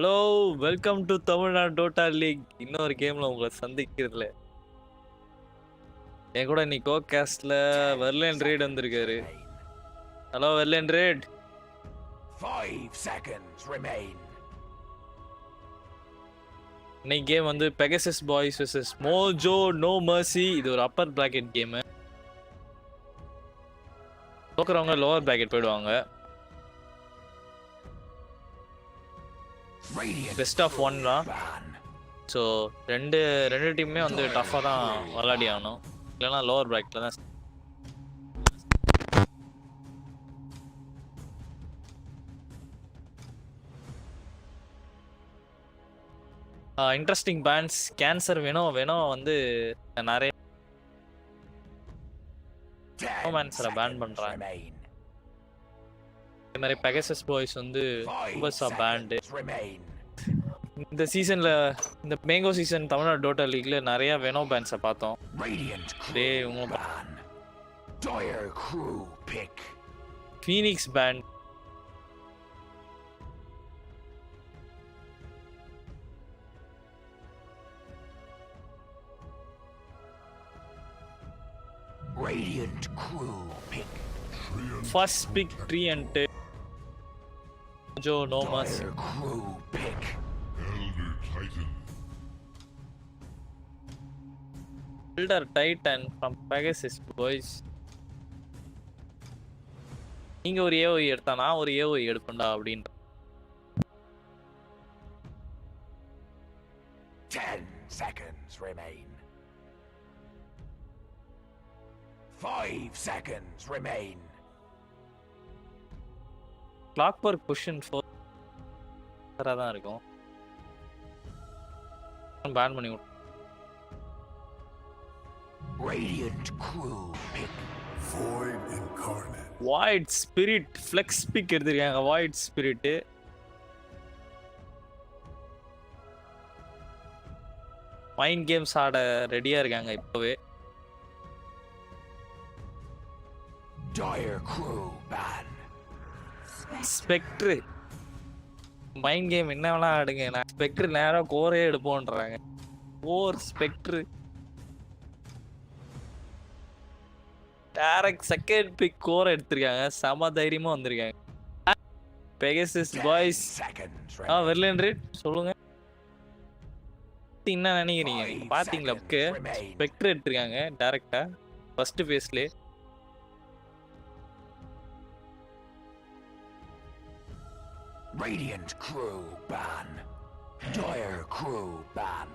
Hello, welcome to Tamil Nadu dota league. இன்னொரு கேம்ல உங்களை சந்திக்கிறதுல என் கூட இன்னைக்கு கோகாஸ்ட்ல வெர்லன் ரேட் வந்திருக்காரு. ஹலோ வெர்லன் ரேட். 5 seconds remain. இன்னைக்கு கேம் வந்து Pegasus boys versus Mojo no mercy. இது ஒரு அப்பர் பிராக்கெட் கேம். தோக்குறவங்க லோவர் பிராக்கெட் போயிடுவாங்க. பெஸ்ட் ஆஃப் 1 தான். ஸோ ரெண்டு டீமுமே வந்து டஃப்பாக தான் விளையாடி ஆகணும், இல்லைன்னா லோவர் பிராக்கெட்டில் தான். Interesting pants. கேன்சர் வேணும் வந்து நிறைய பேண்ட்ஸை பேன் பண்ணுறாங்க. இதே மாதிரி பெகசஸ் பாய்ஸ் வந்து சூப்பர்ஸா பேண்டு. இந்த சீசன்ல இந்த மேங்கோ சீசன் தமிழ்நாடு டோட்டா லீக்ல நிறைய வெனோ பேண்ட்ஸை பார்த்தோம். Phoenix band, Radiant crew pick. First pick TNDL. Mojo no mercy. Crew pick. Elder Titan. Elder Titan from Pegasus boys. நீங்க ஒரு ஏஓஇ எடுத்தா நான் ஒரு ஏஓஇ எடுப்பேன்டா அப்படின்ற. 10 seconds remain. 5 seconds remain. Clockwork position 4 தான் இருக்கும். பேன் பண்ணி விட்டு. Radiant crew pick. Void incarnate. Void spirit flex pick எடுத்துருக்காங்க. Void spirit மைண்ட் கேம்ஸ் ஆட ரெடியா இருக்காங்க இப்பவே. Dire crew ban. Spectre mind game என்ன வேணா ஆடுங்க, நான் ஸ்பெக்ட்ரு நேரா கோரே எடுப்போன்றாங்க. Core Spectre direct second pick core எடுத்திருக்காங்க. செம தைரியமா வந்திருக்காங்க பெகசஸ் பாய்ஸ். வெர்லன் ரேட் சொல்லுங்க, என்ன நினைக்கிறீங்க? பாத்தீங்களா ஸ்பெக்ட்ரு எடுத்திருக்காங்க டைரக்டா ஃபர்ஸ்ட் ஃபேஸ்லயே. Radiant crew ban. Dire crew ban.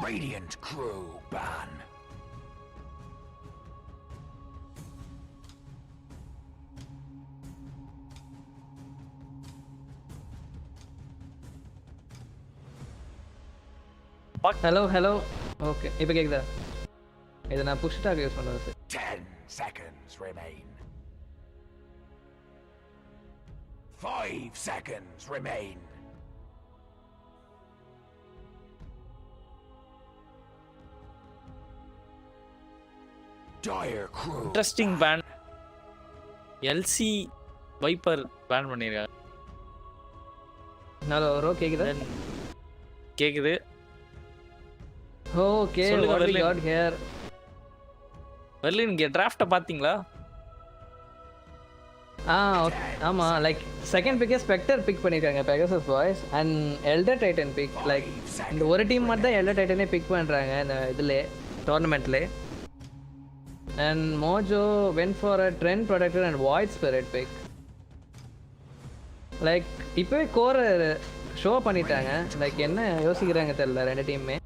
Radiant crew ban. Hello okay, இப்போ கேக்குதா? இதை நான் புஷ் டாக் யூஸ் பண்ணுறது. 10 seconds remain. 5 seconds remain. Dire crew. Interesting ban. LC Viper ban பண்ணிருக்காங்க. ஹலோ ப்ரோ, கேக்குதா? கேக்குது. Okay, what we got here. வெர்லின் இங்க டிராஃப்ட்ட பாத்தீங்களா? ஆமா, லைக் செகண்ட் பிக்கே ஸ்பெக்டர் பிக் பண்ணிருக்காங்க Pegasus Boys and Elder Titan pick. Like இந்த ஒரு டீம் மட்டும் தான் எல்டர் டைட்டனே பிக் பண்றாங்க இந்த இதுல டோர்னமெண்ட்ல. And Mojo went for a Treant Protector and Void Spirit pick. Like இப்போவே கோர் ஷோ பண்ணிட்டாங்க. லைக் என்ன யோசிக்கிறாங்க தெரியல ரெண்டு டீமுமே.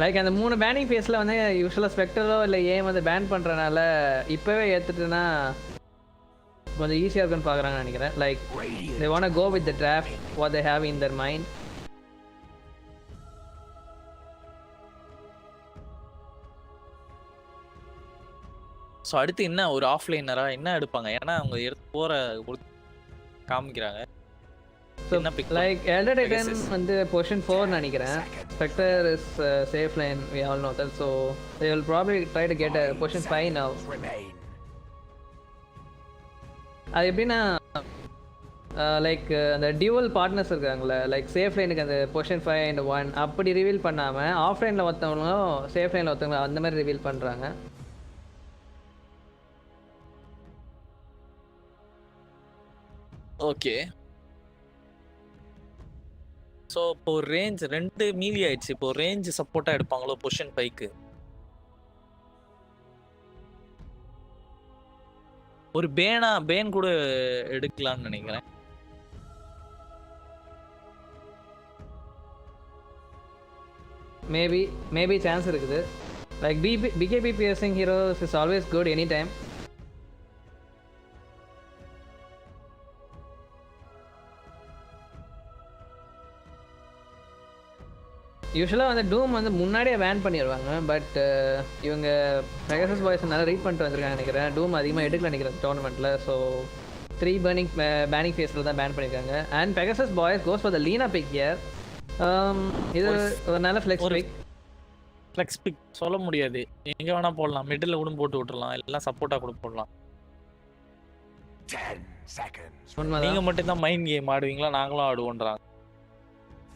லைக் அந்த 3 பேனிங் ஃபேஸில் வந்து யூஸ்வலாக ஸ்பெக்டரோ இல்லை ஏம் வந்து பேன் பண்ணுறனால இப்போவே ஏற்றுட்டுனா கொஞ்சம் ஈஸியாக இருக்குன்னு பார்க்குறாங்கன்னு நினைக்கிறேன். Like they want to go with the draft what they have in their mind. So அடுத்து என்ன ஒரு ஆஃப்லைனரா என்ன எடுப்பாங்க? ஏன்னா அவங்க எடுத்து போகிற காமிக்கிறாங்க. So, என்ன pick like Elder Titan Pegasus. வந்து position 4 நினைக்கிறேன். Spectre is safe lane, we all know that. So they will probably try to get a position 5 now. Remain. அது எப்படின்னா லைக் அந்த டியூவல் பார்ட்னர்ஸ் இருக்காங்களே, லைக் சேஃப் லைனுக்கு அந்த position 5 and 1 அப்படி reveal பண்ணாமல் ஆஃப் லைனில் ஒருத்தவங்களும் சேஃப் லைனில் ஒருத்தவங்களும் அந்த மாதிரி ரிவீல் பண்ணுறாங்க. ஓகே. ஸோ இப்போ ரேஞ்ச் 2 மீலி ஆயிடுச்சு. இப்போ ரேஞ்ச் சப்போர்ட்டாக எடுப்பாங்களோ பொசிஷன் 5க்கு? ஒரு பேன் கூட எடுக்கலாம்னு நினைக்கிறேன். மேபி சான்ஸ் இருக்குது. Like pKb piercing heroes is always good any time. யூஸ்வலாக வந்து டூம் வந்து முன்னாடியே பேன் பண்ணிடுவாங்க. பட் இவங்க பெகசஸ் பாய்ஸ் நல்லா ரீட் பண்ணிட்டு வந்திருக்காங்க நினைக்கிறேன். டூம் அதிகமாக எடுக்கல நினைக்கிறேன் டோர்னமெண்ட்டில். ஸோ 3 பேனிங் ஃபேஸில் தான் பேன் பண்ணியிருக்காங்க. And Pegasus Boys goes for the Lina pick year. இது ஒரு நல்ல ஃப்ளெக்ஸ் பிக் சொல்ல முடியாது. எங்கே வேணால் போடலாம். மிடில் கூட போட்டு விட்டுறலாம். எல்லாம் சப்போர்ட்டாக கூட போடலாம். 10 seconds. நீங்கள் மட்டும்தான் மைண்ட் கேம் ஆடுவீங்களா? நாங்களும் ஆடுவோன்றாங்க.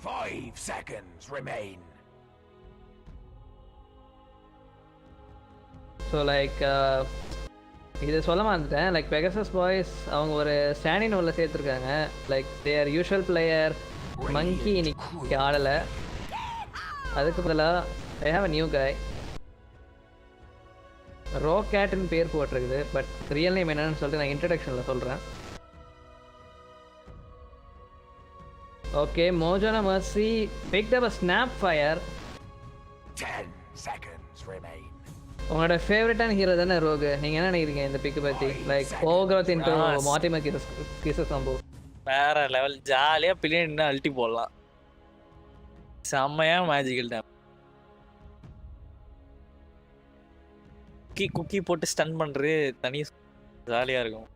5 seconds remain. ஸோ லைக் இது சொல்ல மாட்டேன். லைக் பெகசஸ் பாய்ஸ் அவங்க ஒரு ஸ்டாண்டின் உள்ள சேர்த்துருக்காங்க. Like their usual player Monkey இன்னைக்கு ஆடலை. அதுக்கு பதிலாக I have a new guy. Ro கேட்னு பேர் போட்டிருக்குது. பட் ரியல் நேம் என்னன்னு சொல்லிட்டு நான் இன்ட்ரடக்ஷனில் சொல்கிறேன். ஓகே, மோஜோனா mercy picked up a snap fire. 10 seconds remain. உங்களோட ஃபேவரட்டான ஹீரோ தானே ரோகு? நீங்கள் என்ன நினைக்கிறீங்க இந்த பிக்கு பற்றி? லைக் ஓவர்க்ரோத் இன்டூ மாட்டிமா கிசஸ் காம்போ வேற லெவல். ஜாலியாக பின்னாடி நின்று அல்ட்டி போடலாம். செம்மையாக மேஜிக்கல் டேம். குக்கி போட்டு ஸ்டன் பண்ணுறது தனி ஜாலியாக இருக்கும்.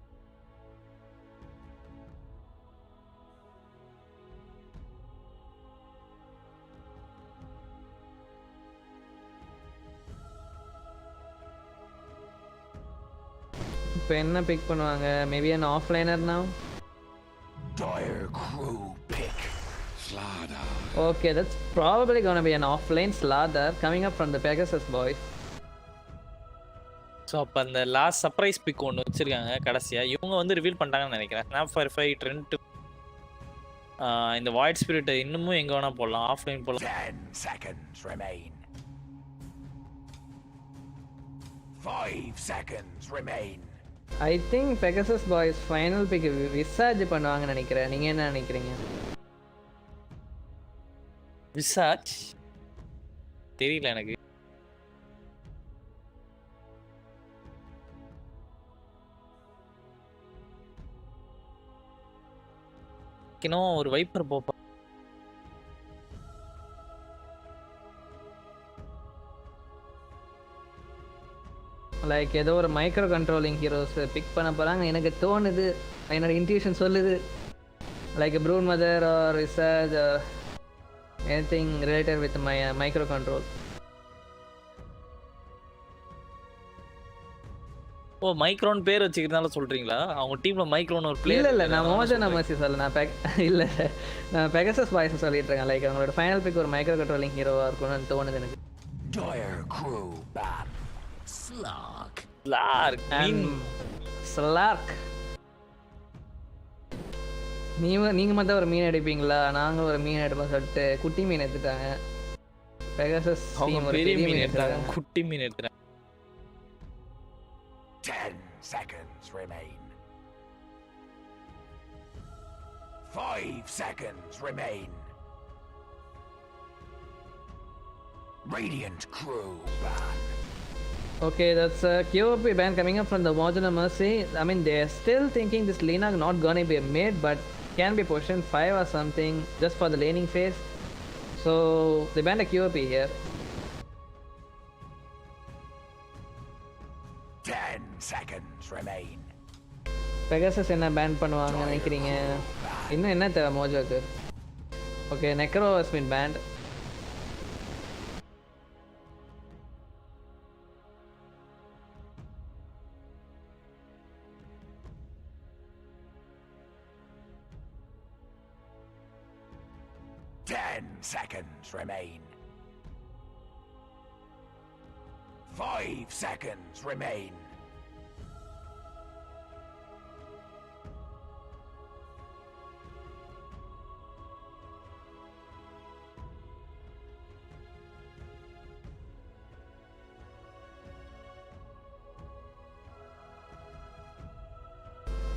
இப்போ என்ன பிக் பண்ணுவாங்க? Maybe an ஆஃப்லைனர் now. Dire crew pick. Slaughter. Okay, that's probably gonna be an offlane Slather coming up from the Pegasus boys. So அப்போ அந்த லாஸ்ட் சர்ப்ரைஸ் பிக் ஒன்று வச்சுருக்காங்க கடைசியாக. இவங்க வந்து ரிவீல் பண்ணிட்டாங்கன்னு நினைக்கிறேன். ஸ்னாப் ஃபயர் 5 ட்ரெண்ட் இந்த வாய்ட் ஸ்பிரிட் இன்னமும் எங்கே வேணால் போடலாம். ஆஃப்லைன் போடலாம். 10 seconds remain. 5 seconds remain. I think Pegasus boys final pick விசாஜ் பண்ணுவாங்கன்னு நினைக்கிறேன். நீங்கள் என்ன நினைக்கிறீங்க? விசாஜ் தெரியல எனக்கு. இன்னும் ஒரு வைப்பர் போப்பா. லைக் ஏதோ ஒரு மைக்ரோ கண்ட்ரோலிங் ஹீரோஸ் பிக் பண்ண போகிறாங்க எனக்கு தோணுது. என்னோட இன்ட்யூஷன் சொல்லுது. Like Broodmother or research or anything related with micro control. Oh, Micron பேர் வச்சுக்கிறதுனால சொல்கிறீங்களா? அவங்க டீமில் மைக்ரோன் ஒரு பிளேயர் இல்லை நான் மோஜன் நமசி சொல்ல. நான் பெகசஸ் பாய்ஸ் சொல்லிட்டு இருக்கேன். லைக் அவங்களோட ஃபைனல் பிக் ஒரு மைக்ரோ கண்ட்ரோலிங் ஹீரோவாக இருக்கும்னு தோணுது எனக்கு. Dire crew ban. Slug. ஸ்லார்க். நீங்கள் மட்டும் ஒரு மீன் எடுப்பீங்களா? நாங்கள் ஒரு மீன் எடுப்போம் சொல்லிட்டு குட்டி மீன் எடுத்துட்டாங்க. பெகசஸ் டீம் ஒரு பெரிய மீன் எடுத்துட்டாங்க. குட்டி மீன் எடுத்துட்டாங்க. 10 seconds remain. 5 seconds remain. Radiant crew ban. Okay, that's a QOP ban coming up from the Mojana Mercy. I mean, they're still thinking this Lina not gonna be made, but can be position 5 or something just for the laning phase. So they banned a QOP here. 10 seconds remain. Pegasus என்ன ban பண்ணுவாங்க நினைக்கிறீங்க? இன்னும் என்ன தேவை மோஜோக்கு? Okay, Necro has been banned. Ten seconds remain. 5 seconds remain.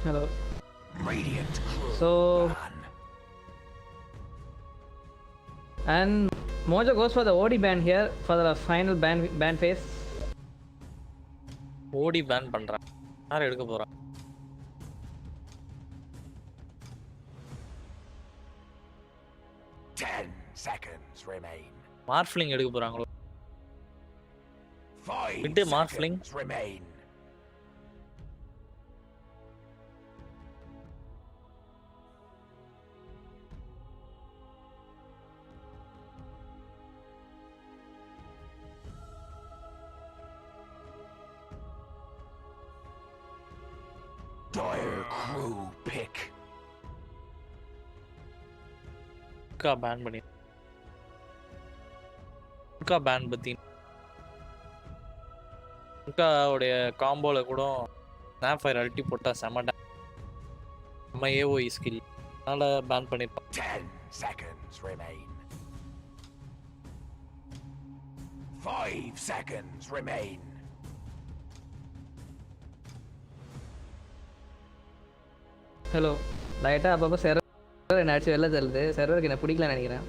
Hello. Radiant crew So ban. and Mojo goes for the OD ban here for the final ban phase. ஓடி pan பண்றான். யார் எடுக்க போறான்? 10 seconds remain. மார்ஃப்லிங் எடுக்க போறாங்களோ? 5 விட்டு மார்ஃப்லிங். seconds remain. Dire crew pick. கா pan பண்ணி. கா பேன் பத்தி. உடைய காம்போல கூட ஸ்னாப் ஃபயர் அல்டி போட்டா செம நம்ம ஏஓஇ ஸ்கில். அதனால பேன் பண்ணிருப்பான். 10 seconds remain. 5 seconds remain. Hello, லைட்டாக அப்பப்போ சர்வர் என்ன அடிச்சு வெளில தருது. சர்வருக்கு என்ன பிடிக்கலன்னு நினைக்கிறேன்.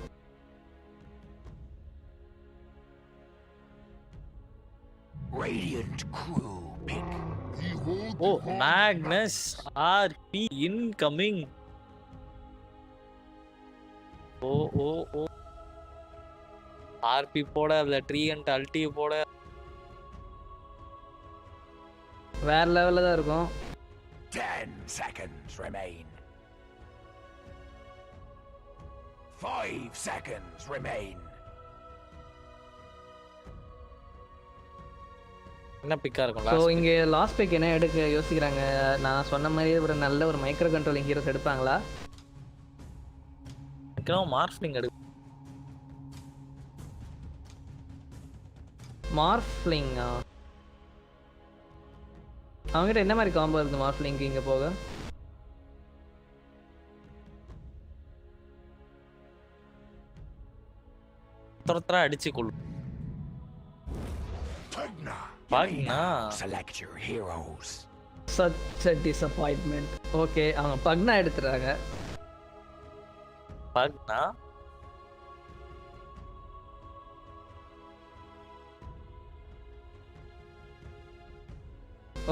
Radiant crew pick. ஓ மேக்னஸ் ஆர்பி இன்கமிங். ஓ ஓ ஓ ஆர்பி போட அதுல ட்ரீயன்ட் அல்டி போட வேற லெவலில் தான் இருக்கும். 10 seconds remain. 5 seconds remain. என்ன பிக்கா இருக்கும்? ஸோ இங்கே லாஸ்ட் பிக் என்ன எடுக்க யோசிக்கிறாங்க? நான் சொன்ன மாதிரியே ஒரு நல்ல ஒரு மைக்ரோ கண்ட்ரோலிங் ஹீரோஸ் எடுப்பாங்களா? மார்ஃப்லிங் எடு. மார்ஃப்லிங்கா? அவங்ககிட்ட என்ன மாதிரி காம்போ இருக்குது மார்ஃப்லிங்க்கு இங்கே போக? ஒருத்தரா அடிச்சு கொள்ளும். Pagna. Select your heroes. Such a disappointment. Okay, அவங்க பக்னா எடுத்துறாங்க. பக்னா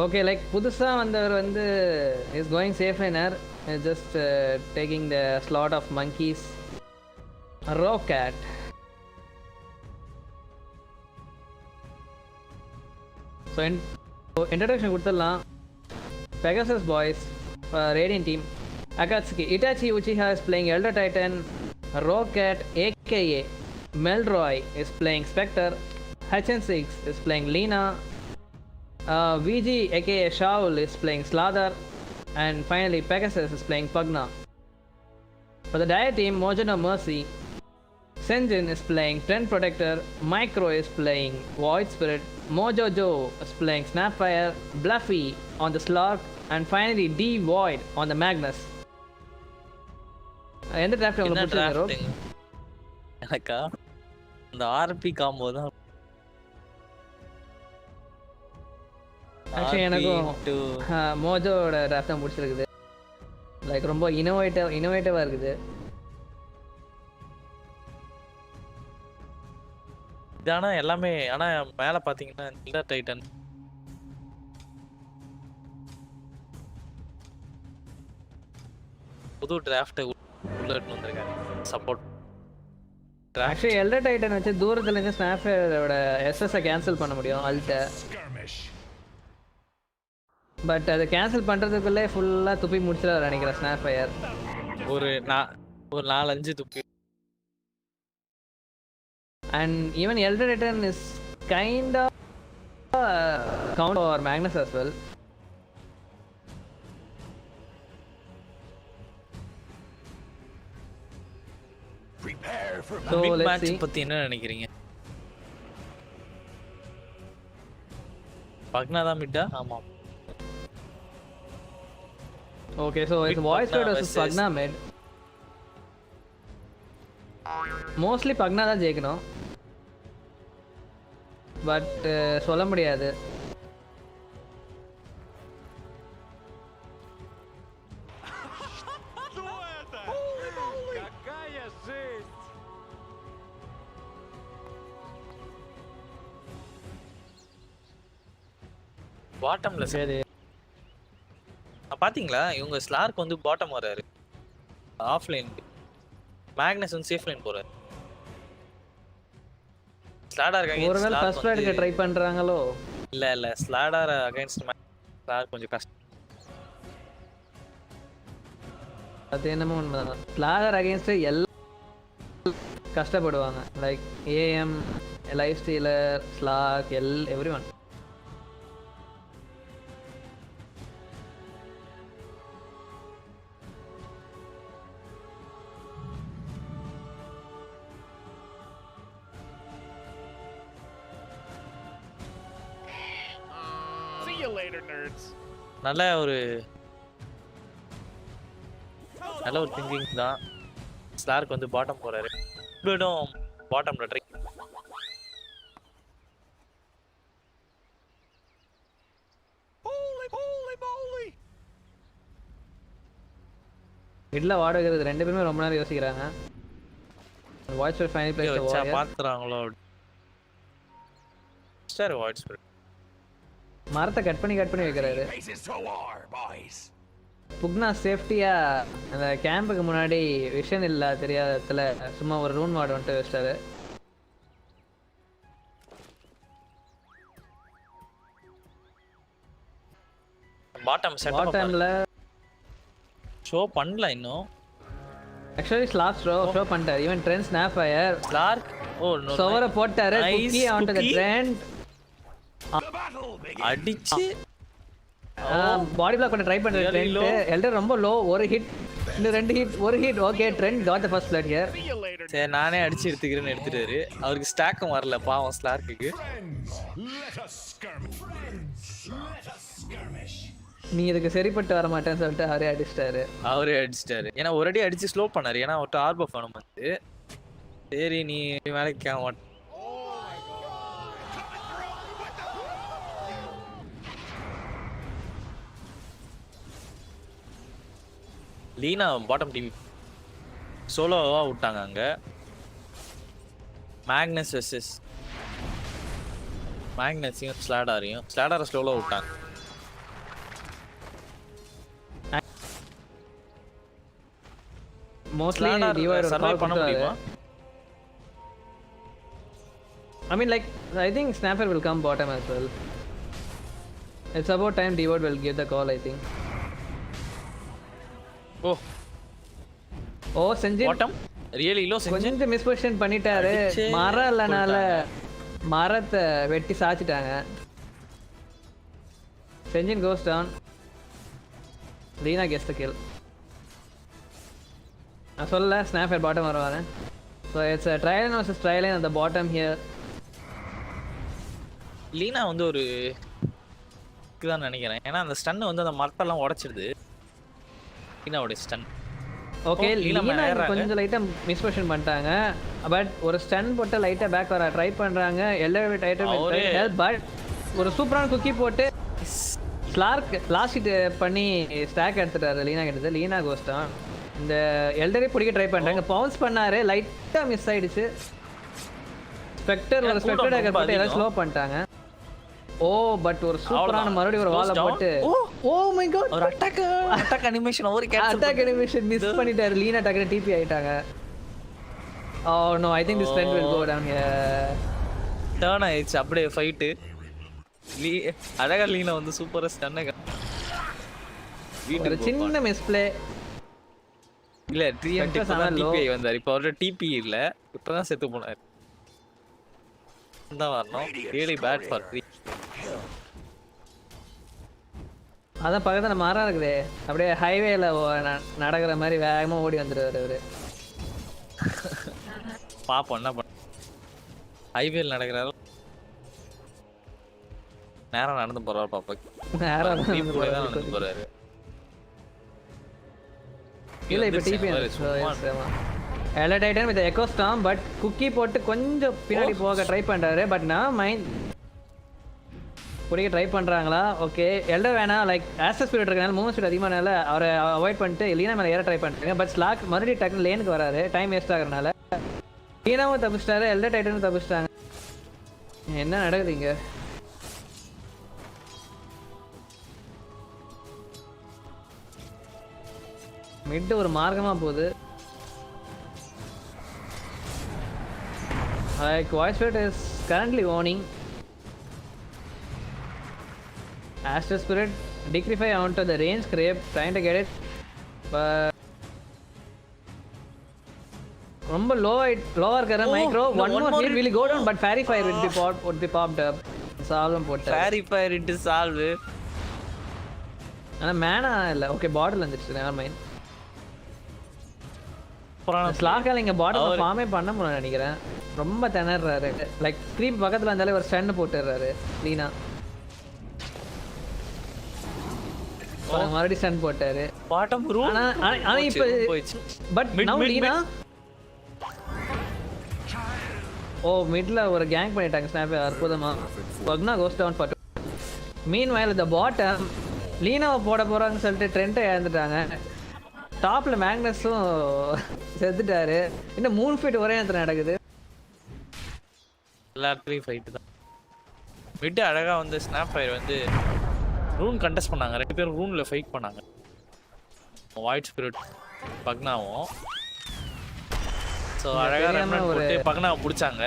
ஓகே, லைக் புதுசாக வந்தவர் வந்து is going safe liner, just taking the slot of Monkey's. Ro Cat. So introduction கொடுத்துடலாம். Pegasus boys, radiant team. Akatsuki. Itachi Uchiha is playing Elder Titan. Rocket aka Melroy is playing Spectre. HN6 is playing Lina. VG aka Shaul is playing Slather. And finally Pegasus is playing Pugna. For the Dire team, Mojo no Mercy. Senjin is playing Trend Protector. Micro is playing Void Spirit. Mojo Joe is playing Snapfire. Bluffy on the Slug. And finally D Void on the Magnus. எந்த draft உங்களுக்கு பிடிச்சிருக்கு? எனக்கா அந்த RB combo தான். Actually எனக்கும் மோஜோட draft தான் பிடிச்சிருக்குது. Like ரொம்ப இனோவேட்டிவாக இருக்குது. இதானா எல்லாமே. ஆனா மேல பாத்தீங்கன்னா எல்டர் டைட்டன் புது டிராஃப்ட் உள்ளட்டு வந்திருக்காங்க. சப்போர்ட் ஆக்சுவலி எல்டர் டைட்டன் வச்சு தூரத்துல இருந்து ஸ்னாப்ஃபயரோட எஸ்எஸ் கேன்சல் பண்ண முடியும். அல்ட்ட பட் அதை கேன்சல் பண்ணுறதுக்குள்ளே ஃபுல்லாக துப்பி முடிச்சிட நினைக்கிறேன் ஸ்னாப் ஃபயர். ஒரு 4-5 துப்பி. And even Elder Titan is kind of count or Magnus as well. Prepare for So pick let's match see. பத்தி என்ன நினைக்கிறீங்க? பக்னா தான் மிட்டா? ஆமா. Okay, so it's Big Voice Pagna versus versus- Pagna mid. Mostly Pagna தான் ஜெயிக்கணும். But சொல்ல முடியாது. பாட்டம்ல சரி. பாத்தீங்களா இவங்க ஸ்லார்க் வந்து பாட்டம் வராரு. Off lane. மேக்னஸ் வந்து சேஃப் லைன் போறாரு. ஸ்லாடர் ஒருவேளை ஃபர்ஸ்ட் ஃபிளைட் எடுக்க ட்ரை பண்றாங்களோ? இல்ல ஸ்லாடர் அகைன்ஸ்ட் ஸ்லார் கொஞ்சம் கஷ்டம். அது என்னமோ உண்மைதான். ஸ்லாடர் அகைன்ஸ்ட் எல்லாம் கஷ்டப்படுவாங்க. Like AM, life ஸ்டீலர், slack, everyone. நல்ல ஒரு திங்கிங் தான். ஸ்லார்க் வந்து பாட்டம் போறாரு. இவரும் பாட்டம்ல ட்ரை. மிட்ல வார்டு வைக்கிறது ரெண்டு பேருமே ரொம்ப நேரம் யோசிக்கிறாங்க. வாய்ஸ் ஃபார் ஃபைனல் பிளேஸ் வச்சா பாத்துறாங்களோ. ஸ்டார் வாய்ஸ் மரத்தை கட் பண்ணி வைக்கிறாரு. faces to war, boys. புக்னா சேஃப்டியா அந்த கேம்புக்கு முன்னாடி விஷன் இல்ல தெரியாத இடத்துல சும்மா ஒரு ரூன் வார்டு வந்துட்டு வச்சிட்டாரு. பாட்டம் செட்டப் பாட்டம்ல ஷோ பண்ணல இன்னும். ஆக்சுவலி ஸ்லாப் ஷோ பண்ணிட்டாரு. Even Treant snap fire Slark நோ சோவர போட்டாரு. Nice cookie on to the cookie. Treant The battle begins. அடிச்சு பாடி பிளாக் பண்ண ட்ரை Really பண்றாரு. low. ட்ரெண்ட் எல்டர் ரொம்ப லோ. ஒரு ஹிட், இன்னும் 2 ஹிட், ஒரு hit. Okay, Treant got the first blood here. சரி நானே அடிச்சு எடுத்துக்கிறேன்னு எடுத்துட்டாரு. அவருக்கு ஸ்டாக்கும் வரல பாவம் ஸ்லார்க்குக்கு. Friends, let us skirmish. Friends, let us skirmish. நீ இதுக்கு சரிப்பட்டு வர மாட்டேன்னு சொல்லிட்டு அவரே அடிச்சிட்டாரு. அவரே அடிச்சிட்டாரு. ஏன்னா ஒரு அடி அடிச்சு ஸ்லோ பண்ணாரு. ஏன்னா அவர்கிட்ட ஆர்பஃப் வேணும் வந்து. சரி நீ வேலைக்கு கேட்க மாட்டேன். லீனா பாட்டம் டீம் சோலோவா விட்டாங்க அங்க. மேக்னஸ் வெர்சஸ் மேக்னஸையும் ஸ்லாடரை ஸ்லோலோ விட்டாங்க. மோஸ்ட்லி ஸ்லாடர் டிவைட் சர்வை பண்ண முடியுமா? I mean, like, I think Snapper will come bottom as well. It's about time Divot will give the call, I think. Oh, Senjin bottom really low செஞ்சு கொஞ்சம் miss position பண்ணிட்டாரு. அடிச்சே மரம் இல்லனால மரத்தை வெட்டி சாச்சிட்டாங்க. Senjin goes down. Lina gets the kill. நான் சொல்லல Snapper bottom வருவாரு. So it's a trial versus trial at the bottom here. Leena வந்து ஒரு இதுதான் நினைக்கிறேன். ஏன்னா அந்த ஸ்டன் வந்து அந்த மரத்தெல்லாம் உடைச்சிடுது. லீனாவோட ஸ்டன். ஓகே, லீனா லீனா ஏறாங்க. கொஞ்சம் லைட்டா மிஸ் பொசிஷன் பண்ணிட்டாங்க. பட் ஒரு ஸ்டன் போட்டு லைட்டா பேக் வர ட்ரை பண்றாங்க. Elevate item help. பட் ஒரு சூப்பரான குக்கி போட்டு ஸ்லார்க் லாஸ்ட் ஹிட் பண்ணி ஸ்டாக் எடுத்துட்டாரு. லீனா கிட்ட லீனா கோஸ்டான். இந்த எல்டரே பிடிக்க ட்ரை பண்றாங்க. பவுன்ஸ் பண்ணாரு, லைட்டா மிஸ் ஆயிடுச்சு. ஸ்பெக்டர் ஒரு ஸ்பெக்டர் டேக்கர் போட்டு எல்லாம் ஸ்லோ பண்ணிட்டாங்க. ஓ பட் ஒரு சூப்பரான மறுபடியும் ஒரு வாலை போட்டு ஓ மை காட் ஒரு attack animation over cancel. Attack animation miss பண்ணிட்டாரு. லீனா டக்கர டிபி ஆயிட்டாங்க. Oh no, I think this trend will go down here. Turn ஆயிடுச்சு அப்படியே ஃபைட். அழகா லீனா வந்து சூப்பரா ஸ்டன்ன ஒரு வீட்டுக்கு சின்ன மிஸ்ப்ளே. இல்ல TNT Spectres இப்பதான் ஆனா low. TPI வந்தாரு. இப்போ அவர்ட்ட TP இல்ல. இப்பதான் செத்து போனாரு. தான் வரணும். Really bad for 3. அதான் பக்கத்துல மரம் இருக்குதே, அப்படியே ஹைவேல நடக்கிற மாதிரி வேகமா ஓடி வந்துருவாரு அவரு. பாப்போம் என்ன பண்ண. ஹைவேல நடக்கிறாரு. நேரா நடந்து போறாரு பாப்பா. நேரா நடந்து போறாரு. இல்ல இப்ப டிபி எல்லா Titan with echo stomp but cookie போட்டு கொஞ்சம் பின்னாடி போக ட்ரை பண்றாரு. பட் நான் மைண்ட் பிடிக்க ட்ரை பண்றாங்களா? ஓகே எல்டர் வேணாம், லைக் ஆக்சஸ் ஸ்பீட் இருக்கனால மூவ்மெண்ட் ஸ்பீட் அதிகமானால அவரை அவாய்ட் பண்ணிட்டு லீனா மேலே ஏற ட்ரை பண்ணுறாங்க. பட் ஸ்லாக் மறுபடியும் டக்குன்னு லேனுக்கு வராரு, டைம் வேஸ்ட் ஆகுறதுனால. லீனாவும் தப்பிச்சிட்டாரு, எல்டர் டைட்டனும் தப்பிச்சிட்டாங்க. என்ன நடக்குது இங்க? மிட் ஒரு மார்க்கமா போகுது. Like voice speed is currently owning. Astral Spirit decrepify onto the range scrape, trying to get it, but ரொம்ப lower இருக்கிற micro one more hit will go down, but fairy fire would be popped up. சால்வம் போட்டு fairy fire into salve. ஆனா மேனா இல்ல. Okay பாட்டில் வந்துருச்சு, never mind. ஸ்லாக்கால இங்க பாட்டில் ஃபார்மே பண்ண முடியல நினைக்கிறேன். ரொம்ப திணறாரு. லைக் க்ரீப் பக்கத்துல வந்தாலே ஒரு ஸ்டன் போட்டுறாரு லீனா. மறுபடியும் ஸ்டன் போட்டாரு பாட்டம் ரூம். ஆனா இப்ப பட் நவ லீனா மிட்ல ஒரு கேங் பண்ணிட்டாங்க ஸ்னாப். அற்புதமா Pugna goes down for. Meanwhile the bottom லீனாவை போட போறாங்கன்னு சொல்லிட்டு ட்ரெண்ட்டை இழந்துட்டாங்க. டாப்ல மேக்னஸும் செத்துட்டாரு. இன்னும் 3 ஃபீட் ஒரே நேரத்துல நடக்குது. எல்லாத்துலயும் ஃபைட் தான். மிட் அழகா வந்து ஸ்னாப் ஃபயர் வந்து ரூன் கண்டெஸ்ட் பண்ணாங்க. 2 பேரும் ரூன்ல ஃபைட் பண்ணாங்க. வாய்ட் ஸ்பிரிட் பக்னாவும். சோ அழகா ரெமனன்ட் போட்டு பக்னாவை பிடிச்சாங்க.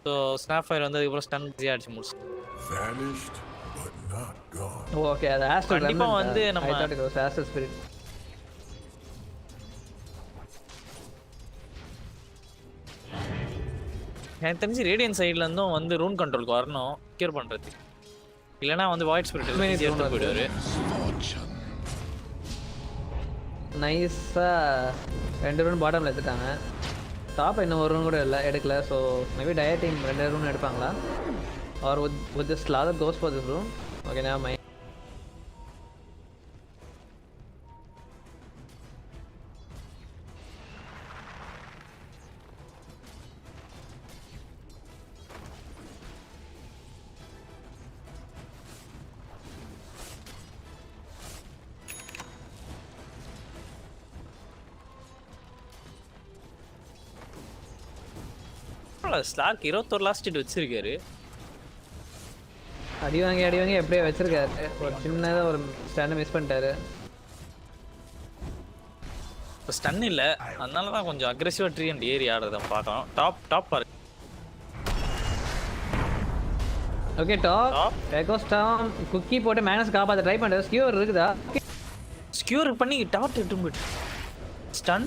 சோ ஸ்னாப் ஃபயர் வந்து அதுக்கப்புறம் ஸ்டன் அடிச்சு முடிச்சு. Vanished, but not gone. Okay அது ஆஸ்ட்ரல் கண்டிப்பா வந்து நம்ம I thought it was astral spirit. எனக்கு தெரிஞ்சு ரேடியன் சைடுல இருந்தும் வந்து ரூன் கண்ட்ரோலுக்கு வரணும் கியூர் பண்றதுக்கு. இல்லனா வந்து வாய்ட் ஸ்பிரிட் எடுத்து போயிடுவாரு. நைஸா 2 ரூன் பாட்டம்ல எடுத்துட்டாங்க. டாப் இன்னும் ஒரு ரூன் கூட இல்லை எடுக்கல. So maybe dire team 2 rune எடுப்பாங்களா? Or with this Slardar goes for this rune. Okay நான் மை ஸ்லாக் 21 லாஸ்ட் ஹிட் வச்சிருக்காரு. அடி வாங்கி எப்படியே வச்சிருக்காரு. ஒரு சின்னதா ஒரு ஸ்டாண்ட் மிஸ் பண்ணிட்டாரு. இப்போ ஸ்டன் இல்ல, அதனால தான் கொஞ்சம் அக்ரெசிவா ட்ரீ அண்ட் ஏரி ஆடுறத பார்க்கலாம். டாப் பாரு. Okay top echo stomp cookie போட்டு மேனஸ் காப்பாத்த ட்ரை பண்றாரு. ஸ்கியூர் இருக்குதா? ஸ்கியூர் பண்ணி டாப் எடுத்து ஸ்டன்.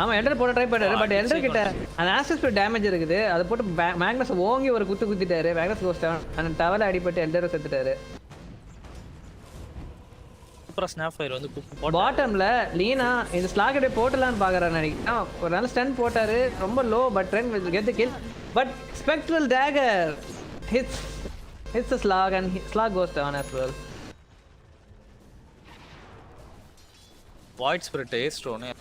ஆமா எல்டர் போட ட்ரை பண்ணாரு. பட் எல்டர் கிட்ட அந்த ஆக்சஸ் டேமேஜ் இருக்குது. அதை போட்டு மேக்னஸ் ஓங்கி ஒரு குத்திட்டாரு. மேக்னஸ் கோஸ்ட் அந்த டவர்ல அடிபட்டு எல்டர் செத்துட்டாரு. அப்புறம் ஸ்னாப் ஃபயர் வந்து பாட்டம்ல லீனா இந்த ஸ்லாக் அப்படியே போட்டலான்னு பாக்குறாரு நினைக்கிறேன். ஒரு நல்ல ஸ்டன் போட்டாரு. ரொம்ப low but Treant will get the kill. But spectral dagger hits the slug and slug goes down as well. Void Spirit ஏஸ்ட்ரோனே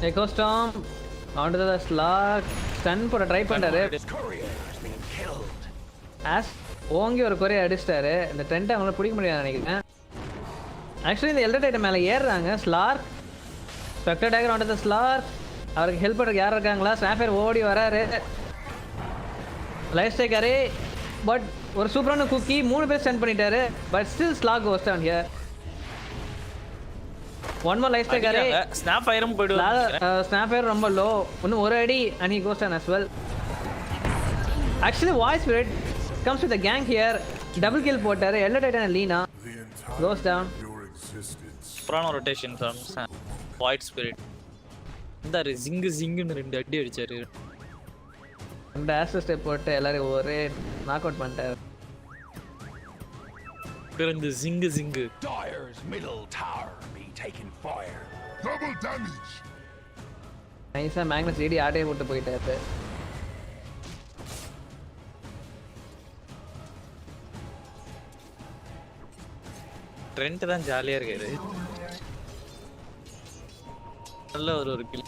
Echo Storm onto the slug. Stun போட ட்ரை பண்ணாரு. ஆஸ் ஓங்கி ஒரு கொரிய அடிச்சிட்டாரு. இந்த ட்ரெண்ட் அவங்கள பிடிக்க முடியாது நினைக்கிறேன். ஆக்சுவலி இந்த எல்டர் டைட்டன் மேலே ஏறுறாங்க. ஸ்லார்க் ஸ்பெக்டர் டேகர் ஆன் த ஸ்லார்க். அவருக்கு ஹெல்ப் பண்ணுறதுக்கு யார் இருக்காங்களா? ஸ்னாஃபர் ஓடி வராரு. லைஃப் ஸ்டைக்காரு. பட் ஒரு சூப்பரான குக்கி 3 பேர் ஸ்டன் பண்ணிட்டாரு. But still Slark goes down here. One more life ஸ்டைக்காரு. ஸ்னாப் ஃபயரும் போய்டுவாங்க. ஸ்னாஃபர் ரொம்ப லோ. இன்னும் ஒரு அடி and he goes down as well. Actually Void's Spirit comes with a gang here. Double kill போட்டாரு. Elder Titan Lina goes down. சூப்பரான ரொட்டேஷன் ஃப்ரம் வாய்ட் ஸ்பிரிட். இந்த ஜிங்கு ஜிங்குன்னு 2 அடி அடிச்சாரு. 2 ஆசிஸ்ட் போட்டு எல்லாரும் ஒரே நாக் அவுட் பண்ணிட்டாரு. இந்த Jingu Jingu. Dire's middle tower be taking fire. Double damage. நைஸா மேக்னஸ் ஏடி ஆட்டே போட்டு போயிட்டாரு. ட்ரெண்ட் தான் ஜாலியா இருக்காரு. நல்ல ஒரு kill.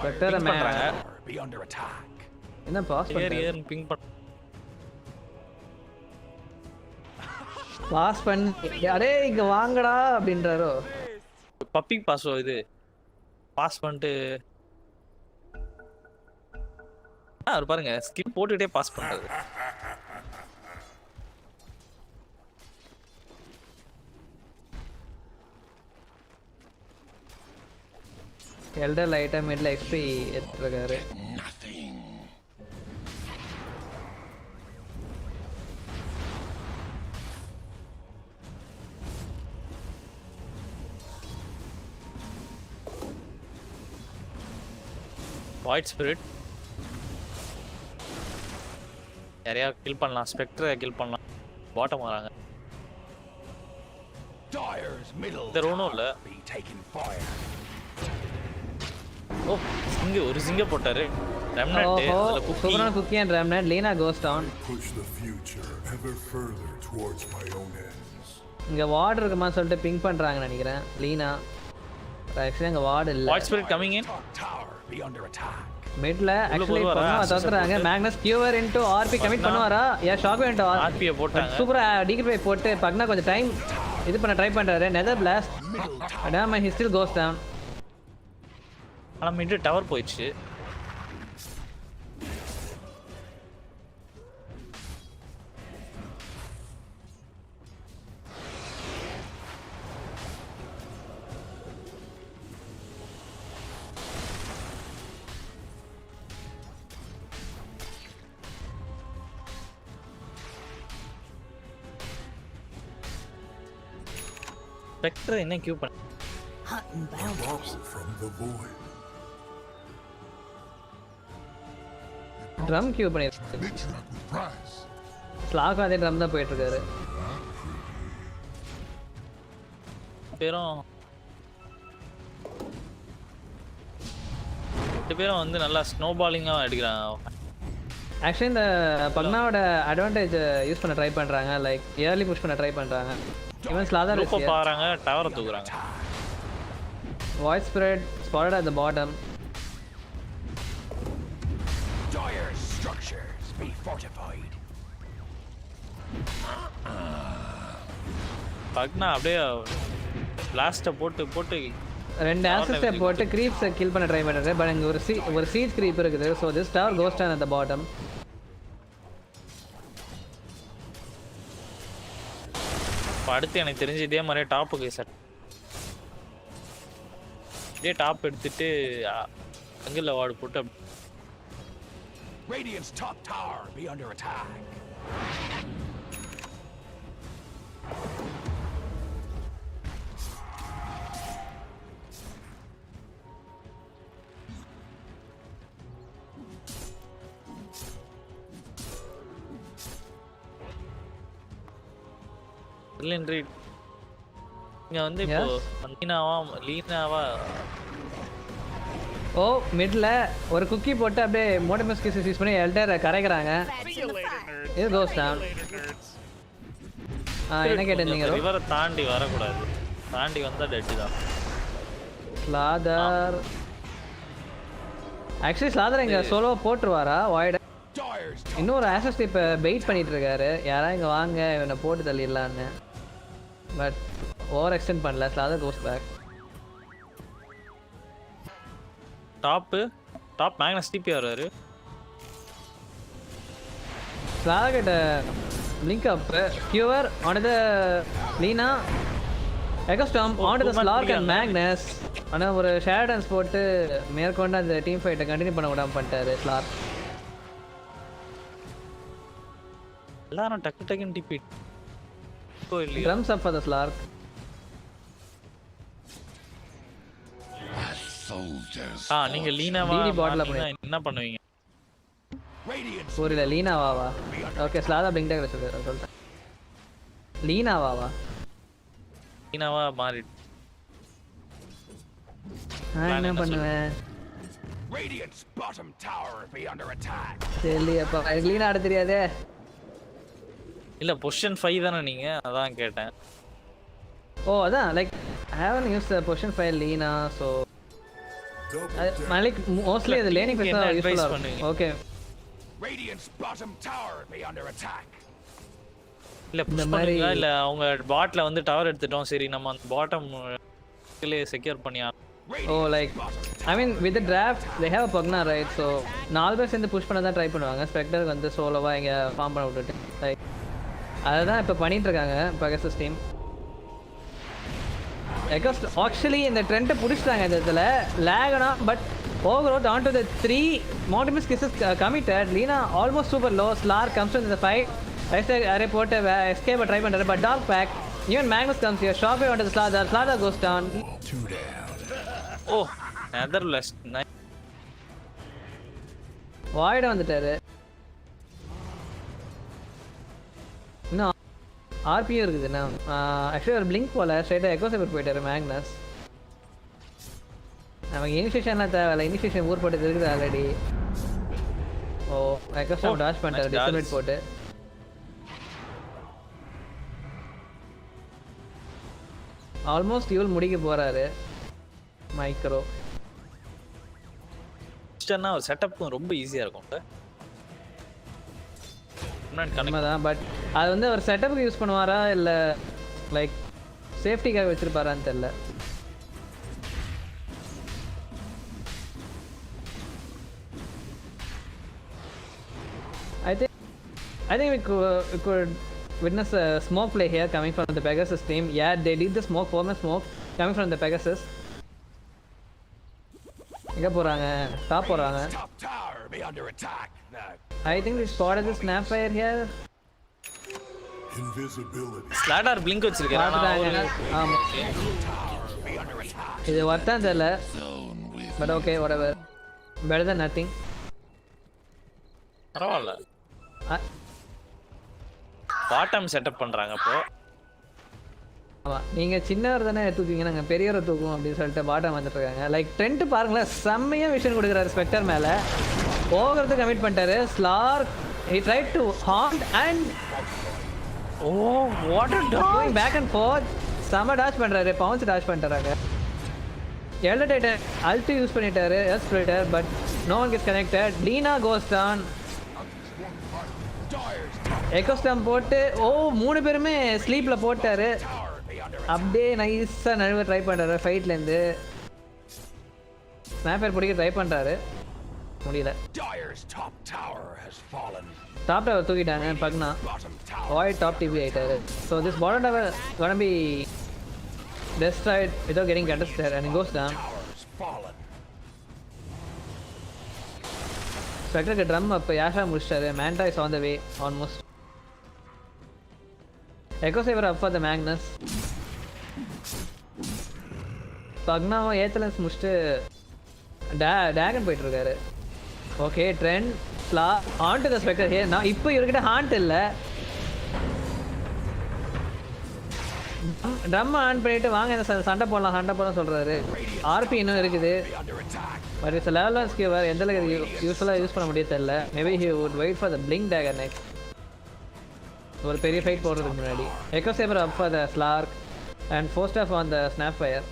Better man Be under attack. என்ன பாஸ் ஏர் பிங் பண்ண பாஸ் பண்ணி அடே இங்க வாங்கடா அப்படின்றாரோ. பப்பி பாஸோ இது பாஸ் பண்ணிட்டு அவர் பாருங்க ஸ்கிப் போட்டுட்டே பாஸ் பண்றது. எல்டர் லைட்டா மிட்ல எக்ஸ்பி எடுத்துருக்காரு. வாய்ட் ஸ்பிரிட் யாரையா கில் பண்ணலாம். ஸ்பெக்டரை கில் பண்ணலாம். பாட்டம் வராங்க. Dire's middle இந்த ரோனும் இல்ல. be taking fire. ஓ சிங்க ஒரு சிங்க போட்டாரு. ரெம்னட் அதுல குக்கி. சூப்பரான cookie and remnant. Lina goes down. Push the future ever further towards my own ends. இங்க வார்டு இருக்குமா சொல்லிட்டு பிங்க் பண்றாங்க நினைக்கிறேன். லீனா ஆக்சுவலி அங்க வார்டு இல்ல. Void Spirit coming in. Top tower be under attack. மிட்ல ஆக்சுவலி பண்ணா தத்துறாங்க. மேக்னஸ் கியூவர் இன்டு ஆர்பி கமிட் பண்ணுவாரா? யா ஷாக் இன்டு ஆர்பி போட்டாங்க. சூப்பரா டிகிரி போட்டு பக்னா கொஞ்சம் டைம் இது பண்ண ட்ரை பண்றாரு. Nether Blast. அடாம ஹி ஸ்டில் கோஸ் டவுன். ஆனா மிட் டவர் போயிடுச்சு. ஸ்பெக்டர் என்ன கியூ பண்ண From the void. Drum Q பண்ணிருக்காரு. Mid-track with prize. ஸ்லாக் அதே ட்ரம் தான் போயிட்டு இருக்காரு. பேரும் 2 பேரும் வந்து நல்லா ஸ்னோபாலிங்கா அடிக்கிறாங்க. ஆக்சுவலி இந்த பக்னாவோட அட்வான்டேஜ் யூஸ் பண்ண ட்ரை பண்றாங்க. லைக் ஏர்லி புஷ் பண்ண ட்ரை பண்றாங்க. ஈவன் ஸ்லாதர் லூப்ப பாறாங்க. டவரை தூக்குறாங்க. Void's Spirit spotted at the bottom. Dire's structures be fortified. Pugna அப்படியே பிளாஸ்ட போட்டு 2 ஆசிஸ்ட் போட்டு கிரீப்ஸ் கில் பண்ண ட்ரை பண்றாரு. பட் இங்க ஒரு சீட் கிரீப் இருக்குது. So this tower goes down at the bottom. அடுத்து எனக்கு தெரிஞ்சு இதே மாதிரி டாப்புக்கு செட் இதே டாப் எடுத்துட்டு அங்கல வார்டு போட்டு Radiant's top tower be under attack. இல்லன்றி இங்க வந்து இப்போ லீனாவா ஓ மிட்ல ஒரு குக்கி போட்டு அப்படியே மோட்டமஸ் கிஸ் யூஸ் பண்ணி எல்டர் கரைக்குறாங்க. இது கோஸ் டவுன். என்ன கேட்டிருந்தீங்க? ரிவரை தாண்டி வரக்கூடாது. தாண்டி வந்தா டெட் தான். ஸ்லாதர் ஆக்சுவலி ஸ்லாதர் இங்க சோலோ போட்டுருவாரா? வாய்ட் இன்னொரு ஆசஸ்ட் இப்போ வெயிட் பண்ணிட்டு இருக்காரு, யாரா இங்கே வாங்க இவனை போட்டு தள்ளிடலான்னு. பட் ஓவர் எக்ஸ்டெண்ட் பண்ணல, Slardar goes back. Top Magnus TP வர்றாரு. ஸ்லாதர் கிட்ட blink up, Cure onto the Lina, Echo Stomp onto the Slark and Magnus. ஆனால் ஒரு ஷேர் டான்ஸ் போட்டு மேற்கொண்டு அந்த டீம் ஃபைட்டை கண்டினியூ பண்ண விடாமல் பண்ணிட்டாரு ஸ்லார்க். எல்லாரும் டக்குன்னு TP drums up for the Slark. நீங்க லீனாவா என்ன பண்ணுவீங்க? புரியல. லீனாவாவா? ஓகே, ஸ்லாதா பிளிங்க் டேக் சொல்லிட்டேன். லீனாவாவா? லீனாவா மாறி நான் என்ன பண்ணுவேன்? Radiant's bottom tower be under attack. தெரியலையப்பா, எனக்கு லீனா ஆட தெரியாதே. இல்ல பொசிஷன் 5 தானே நீங்க, அதான் கேட்டேன். ஓ அதான், like I haven't used position 5 Lina, so like mostly அது லேனிங் பேஸ் தான் யூஸ்ஃபுல்லா இருக்கும். Okay. Radiant's bottom tower be under attack. இல்ல புஷ் பண்ணுங்க, இல்ல அவங்க பாட்ல வந்து டவர் எடுத்துட்டோம், சரி நம்ம அந்த பாட்டம் செக்யூர் பண்ணியா. Oh like I mean with the draft they have a Pugna right, so 4 பேர் சேர்ந்து புஷ் பண்ண தான் ட்ரை பண்ணுவாங்க. ஸ்பெக்டருக்கு வந்து சோலோவாக இங்கே ஃபார்ம் பண்ண விட்டுட்டு லைக் அதை தான் இப்போ பண்ணிட்டு இருக்காங்க பெகசஸ் டீம். ஆக்சுவலி இந்த ட்ரெண்டை பிடிச்சிட்டாங்க இந்த இடத்துல லேகனா, but over on to the 3 மோட்டிமிஸ் கிசஸ் committed. Lina almost super low. Slark comes to the fight, அரே போட்டு எஸ்கேப்பை ட்ரை பண்ணுறாரு, but dark pact. Even Magnus comes here, Shockwave onto the Slaughter, Slaughter goes down. Oh, another last night. Void வந்துட்டாரு. இன்னும் ஆர்பியும் இருக்குதுண்ணா. Actually ஒரு blink போல ஸ்ட்ரைட்டாக எக்கோ சைபர் போயிட்டாரு மேக்னஸ். நமக்கு இனிஷியேஷன்லாம் தேவையில்ல, இனிஷியேஷன் ஊர் போட்டு இருக்குது ஆல்ரெடி. ஓ எக்கோ சைபர் டாஷ் பண்ணிட்டாரு டிஸ்மிட் போட்டு. ஆல்மோஸ்ட் இவள் முடிக்க போறாரு மைக்ரோ. ஒரு செட்டப்பும் ரொம்ப ஈஸியா இருக்கும் தான், பட் அது வந்து அவர் செட்டப்புக்கு யூஸ் பண்ணுவாரா இல்லை லைக் சேஃப்டிக்காக வச்சிருப்பாரான்னு தெரியல. I think we could witness a smoke play here coming from the Pegasus team. Yeah, they did the smoke, form smoke coming from the Pegasus. எங்க போறாங்க? டாப் போறாங்க. I think we spotted the snapfire here. Invisibility. ஸ்லாடர் blink வச்சிருக்காரு. ஆமா. இது வர்த்தா தெரியல. But okay, whatever. Better than nothing. பரவாயில்ல. Bottom setup பண்றாங்க அப்போ. ஆமா, நீங்க சின்னவர் தானே தூக்குவீங்க, நாங்க பெரியவரை தூக்குவோம் அப்படின்னு சொல்லிட்டு பாட்டம் வந்துட்டு இருக்காங்க. லைக் ட்ரெண்ட் பாருங்களேன், செம்மையா விஷன் கொடுக்குறாரு ஸ்பெக்டர் மேல. ஓவர்றது கமிட் பண்ணிட்டாரு. ஸ்லார்க் he tried to haunt and what a dodge, going back and forth. செம்ம டாஷ் பண்றாரு, பவுன்ஸ் டாஷ் பண்ணிட்டாங்க. எல்டர் டைட்டன் அல்ட் யூஸ் பண்ணிட்டாரு எஸ் splitter, but no one gets connected. Lina goes down. Echo stomp போட்டு 3 பேருமே ஸ்லீப்ல போட்டாரு. அப்படியே நைஸா நழுவ ட்ரை பண்றாரு ஃபைட்லேருந்து. ஸ்னாப்பர் பிடிக்க ட்ரை பண்றாரு, முடியல. டாப் டவர் தூக்கிட்டாங்க பக்னா. வாய்ட் டாப் டிவி ஆயிட்டாரு. So this bottom tower gonna be destroyed without getting contested and it goes down. ஸ்பெக்டருக்கு ட்ரம் அப்போ யாஷா முடிச்சிட்டாரு. Manta is on the way almost. Echo saver up for the Magnus. பக்னாவும் aether முடிச்சுட்டு dagon போயிட்டு இருக்காரு. Okay, Treant ஸ்லா on to the Spectre here. நான் இப்போ இவர்கிட்ட ஹாண்ட் இல்லை. ட்ரம் ஆன் பண்ணிட்டு வாங்க இந்த சண்டை போடலாம் சொல்றாரு. ஆர்பி இன்னும் இருக்குது, but it's level one skewer. எந்த அளவுக்கு யூஸ்ஃபுல்லாக யூஸ் பண்ண முடியாது தெரியல. Maybe he would wait for the blink dagger next, ஒரு பெரிய ஃபைட் போடுறதுக்கு முன்னாடி. Echo saver up for the Slark and forced off on the Snapfire.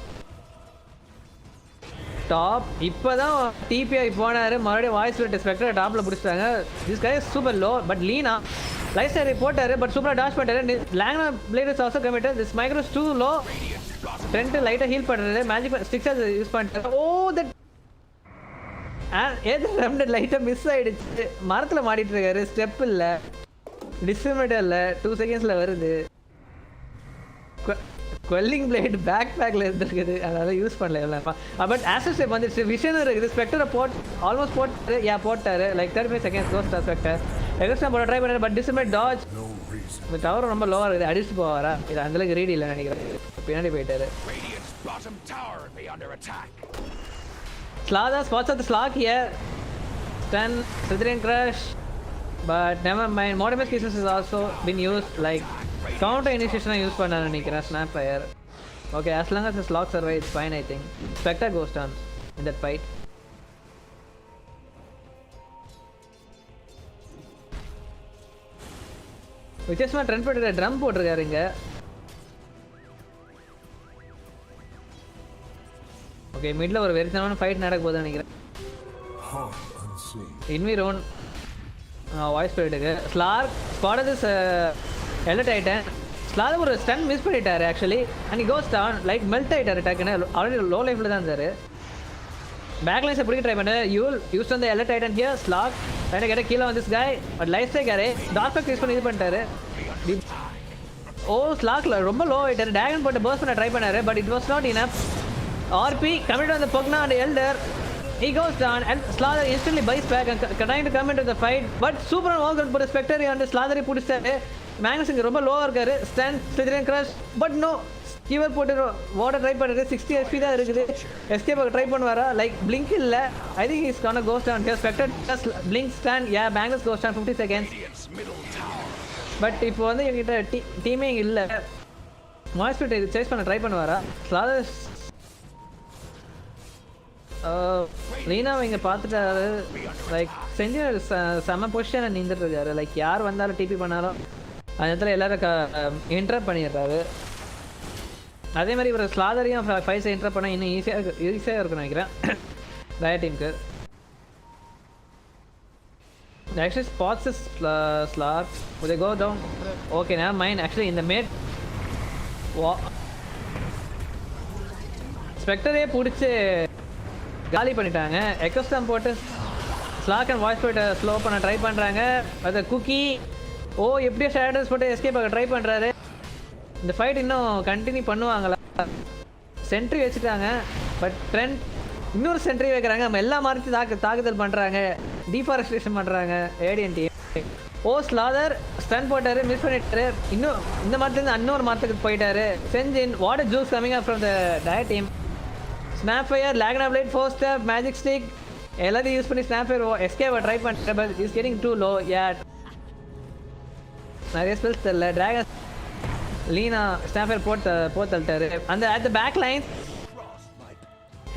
Top. இப்போதான் டிபிஐ போனாரு, மறுபடியும் வாய்ஸ் விட்டு ஸ்பெக்டர் டாப்ல பிடிச்சிட்டாங்க. This guy super low but Lina light strike போட்டாரு பட் சூப்பரா டாஷ் பண்ணிட்டாரு. Laguna Blade is also committed. This micro is too low. Treant லைட்டா ஹீல் பண்றாரு. மேஜிக் ஸ்டிக்ஸ் யூஸ் பண்ணிட்டாரு. ஓ தட் ஏதோ ரெண்டு லைட்டா மிஸ் ஆயிடுச்சு. மரத்துல மாட்டிட்டு இருக்காரு. ஸ்டெப் இல்ல, டிஸ்மிட்டர் இல்ல. 2 செகண்ட்ஸ்ல வருது. குவெல்லிங் பிளேட் பேக் பேக்ல இருந்திருக்குது, அதனால யூஸ் பண்ணல. பட் ஆசஸ் ஸ்டெப் வந்துச்சு. விஷனும் இருக்குது. ஸ்பெக்டரை ஆல்மோஸ்ட் போட்டாரு. Like 35 seconds ghost Spectre extra போட ட்ரை பண்ணாரு பட் டிஸ்மிட் டாஜ். இந்த டவர் ரொம்ப லோவா இருக்குது, அடிச்சு போவாரா? இது அந்த அளவுக்கு ரீடி இல்லை நினைக்கிறேன். பின்னாடி போயிட்டாரு. Slada spots at the slog here. Stun, Slytherin crush. But never mind. Mortimer's Kisses has also been used like counter initiation use பண்ண நினைக்கிறேன் Snapfire. Okay, as long as the slog survives, it's fine I think. Spectre goes down in that fight. வித்தியாசமா trend போட்டு drum போட்டிருக்காரு இங்க. Okay, மிட்ல ஒரு வெறித்தனமான fight நடக்க போகுதுன்னு நினைக்கிறேன். இன்விரோன் வாய்ஸ் போயிட்டுருக்கு. Slark spot this Elder Titan. Slark ஒரு ஸ்டன் மிஸ் பண்ணிட்டாரு actually. And goes down like melt ஆயிட்டாரு டக்குன்னு. ஆல்ரெடி லோ லைஃப்ல தான் இருந்தாரு. பேக்லைன்ஸை பிடிக்க ட்ரை பண்ணு. யூஸ் அந்த எல்டர் டைட்டன் ஹியர். ஸ்லார்க் ரைட்டா கேட்ட கீழே வந்து திஸ் காய் பட் லைஃப் ஸ்டைக்காரு. டார்க் பேக் யூஸ் பண்ணி இது பண்ணிட்டாரு. ஓ ஸ்லாக்ல ரொம்ப லோ ஆயிட்டாரு. டிராகன் போட்டு பர்ஸ்ட் பண்ண ட்ரை பண்ணாரு but it was not enough. RP committed on the Pugna and Elder. He goes down and Slather instantly buys back and trying to come into the fight. But super on all put a Spectre on the Slather put Magnus in ரொம்ப லோவா இருக்காரு. Stand Slytherin crush but no. Keeper போட்டு water try பண்ணுறது. 60 HP தான் இருக்குது. Escape try பண்ணுவாரா? Like blink இல்லை. I think is gonna goes down here. Spectre blink stand. Yeah Magnus goes down 50 seconds. But இப்போ வந்து என்கிட்ட டீமே இல்லை. மாய்ஸ்பிட் சேஸ் பண்ண ட்ரை பண்ணுவாரா? ஸ்லாதர் லீனாவை இங்கே பார்த்துட்டாரு. லைக் செஞ்சு செம்ம பொசிஷனை நின்றுட்டு இருக்காரு. லைக் யார் வந்தாலும் டிபி பண்ணாலும் அந்த இடத்துல எல்லாரும் இன்டரப்ட் பண்ணிடுறாரு. அதே மாதிரி இவர் ஸ்லாதரையும் ஃபைஸை இன்டரப்ட் பண்ணால் இன்னும் ஈஸியாக இருக்குன்னு நினைக்கிறேன் டயர் டீமுக்கு. Actually spots is slack would they go down? Okay, never mind. Actually in the mid ஸ்பெக்டரே பிடிச்சி காலி பண்ணிட்டாங்க. எக்கோஸ்டம் போட்டு ஸ்லாக் அண்ட் வாய்ஸ் போய்ட்டு ஸ்லோ பண்ண ட்ரை பண்ணுறாங்க. அது குக்கி எப்படியோ ஷேடர்ஸ் போட்டு எஸ்கேப் ஆக ட்ரை பண்ணுறாரு. இந்த ஃபைட் இன்னும் கண்டினியூ பண்ணுவாங்களா? சென்ட்ரி வச்சுட்டாங்க பட் ட்ரெண்ட் இன்னொரு சென்ட்ரி வைக்கிறாங்க. நம்ம எல்லா மாதிரி தாக்குதல் பண்ணுறாங்க. டீஃபாரஸ்டேஷன் பண்ணுறாங்க ஏடியன் டீம். ஸ்லாதர் ஸ்டன் போட்டாரு, மிஸ் பண்ணிட்டாரு. இன்னும் இந்த மரத்துலேருந்து இன்னொரு மரத்துக்கு போயிட்டாரு. செஞ்சின் water juice coming up from the Dire team. Snapfire, Lagna Blade, 4 step, Magic Stick. எல்லாத்தையும் யூஸ் பண்ணி Snapfire எஸ்கேப் ட்ரை பண்ணிட்டு but is getting too low. நிறைய ஸ்பெல்ஸ் தெரியல. டிராகன் லீனா Snapfire போத்தல்ட்டாரு. அந்த at the back line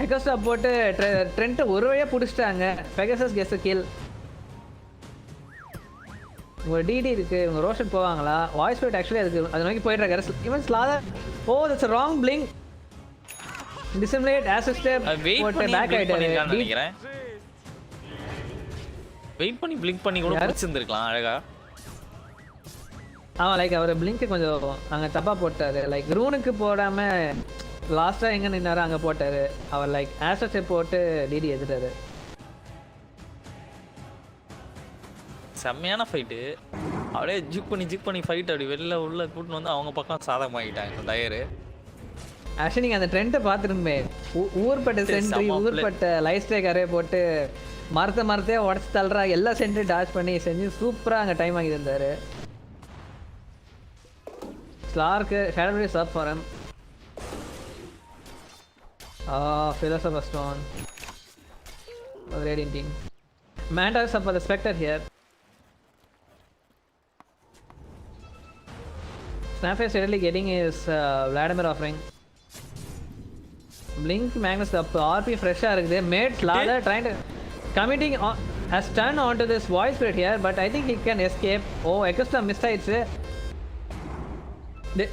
echo stomp போட்டு Treant ஒரு வழியாக பிடிச்சிட்டாங்க. Pegasus gets kill. உங்கள் டிடி இருக்கு. உங்கள் ரோஷன் போவாங்களா? வாய்ஸ் போய்ட்டு ஆக்சுவலி அதுக்கு அது நோக்கி போயிட்டு இருக்காரு. Even Slardar that's wrong blink. Dissimilate ஆசஸ் ஸ்டெப் போட்டு பேக் ஆயிட்டாரு. நினைக்கிறேன் வெயிட் பண்ணி பிளிங்க் பண்ணி கூட பிடிச்சிருந்திருக்கலாம் அழகா. லைக் அவர் பிளிங்க் கொஞ்சம் அங்கே தப்பாக போட்டாரு. லைக் ரூனுக்கு போடாமல் லாஸ்ட்டாக எங்கே நின்னாரோ அங்கே போட்டார். அவர் லைக் ஆசஸ் ஸ்டெப் போட்டு டிடி எடுத்துட்டாரு. செம்மையான ஃபைட்டு. அப்படியே ஜிக் பண்ணி ஃபைட் அப்படி வெளில உள்ள கூட்டின்னு வந்து அவங்க பக்கம் சாதகமாகிட்டாங்க டயரு. ஆக்சுவலி நீங்கள் அந்த ட்ரெண்டை பார்த்துருமே. ஊர்பட்ட சென்ட்ரி, ஊர்பட்ட லைஃப் ஸ்டைக்கரே போட்டு மரத்தையே உடச்சி தள்ளுறா. எல்லா சென்ட்ரி டாச் பண்ணி செஞ்சு சூப்பராக அங்கே டைம் வாங்கி தந்தார். ஸ்லார்க்கு ஷேடோ சப் for him. Philosopher's Stone. Radiant team. Manta is up for the Spectre here. Snapfire is steadily getting his Vladimir offering. Blink Magnus up. RP fresh இருக்குது. Made Slada trying to committing has turned onto this voice spirit here, but I think he can escape. Echosta missed it.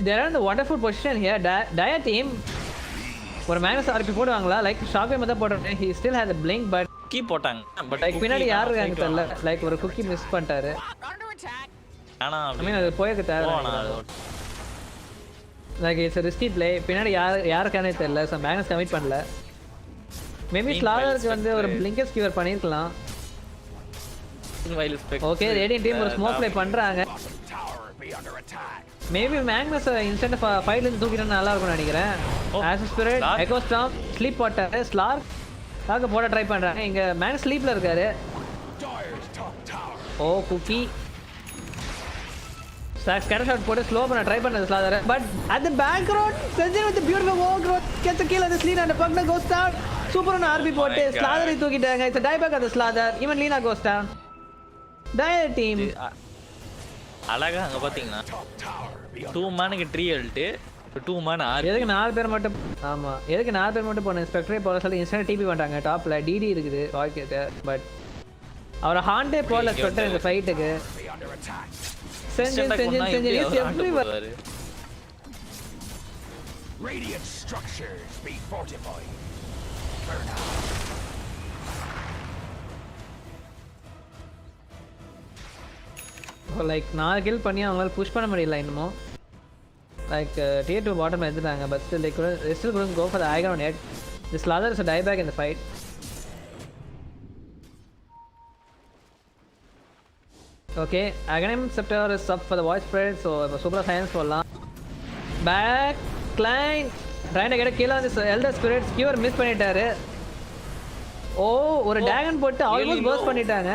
They are in the wonderful position here. Dire team ஒரு Magnus RP போடுவாங்களா like shock wave தான் போடுறாங்க he still has a blink but கீ போட்டாங்க but like பின்னாடி யாரு இருக்காங்க தெரியல லைக் ஒரு குக்கி மிஸ் பண்ணிட்டாரு ஆனா ஐ மீன் அது போயக்கு தேவை லைக் இட்ஸ் ரிஸ்கி ப்ளே பின்னாடி யாருக்கானே தெரியல ஸோ மேக்னஸ் கமிட் பண்ணல மேபி ஸ்லாதருக்கு வந்து ஒரு பிளிங்கர் ஸ்கிவர் பண்ணியிருக்கலாம் ஓகே ரேடியன் டீம் ஒரு ஸ்மோக் ப்ளே பண்ணுறாங்க மேபி மேக்னஸ் இன்ஸ்டன்ட் ஃபைட்லேருந்து தூக்கிட்டு நல்லா இருக்கும்னு நினைக்கிறேன் ஆஸ் ஸ்பிரிட் எக்கோ ஸ்டாம் ஸ்லீப் போட்டாரு ஸ்லார் தாக்க போட ட்ரை பண்ணுறாங்க இங்கே மேக்னஸ் ஸ்லீப்பில் இருக்காரு ஓ குக்கி ஸ்கேட்டர் ஷாட் போட்டு ஸ்லோ பண்ண ட்ரை பண்ணது Slardar but at the background செஞ்சன் with beautiful overgrowth gets கீழ அந்த ஸ்லீன் அண்ட் பக்னா கோஸ் டவுன் சூப்பரான ஆர்பி போட்டு ஸ்லாதரை தூக்கிட்டாங்க இட்ஸ் டை பேக் அந்த Slardar even Lina goes down Dire team அழகா அங்க பாத்தீங்கன்னா 2 மேனுக்கு ட்ரீ அல்ட் 2 மேன் எதுக்கு 4 பேர் மட்டும் ஆமா எதுக்கு 4 பேர் மட்டும் போன இன்ஸ்பெக்டரே போற சொல்லி இன்ஸ்டன்ட் டிபி பண்றாங்க டாப்ல டிடி இருக்குது ஓகே பட் அவர் ஹாண்டே போல ஸ்பெக்டர் இந்த ஃபைட்டுக்கு செஞ்சன் எவ்ரிவர் Radiant structures be fortified. Like 4 kill பண்ணி அவங்களால புஷ் பண்ண முடியல இன்னமும் லைக் tier 2 பாட்டம் எடுத்துட்டாங்க but still like still couldn't go for the high ground yet. This Lather is a die back in the fight. Okay, Aghanim Scepter is up for the voice spread, so super science போடலாம். Back line trying to get a kill on this Elder Spirit. Skewer miss பண்ணிட்டாரு. ஓ ஒரு dragon போட்டு almost first பண்ணிட்டாங்க.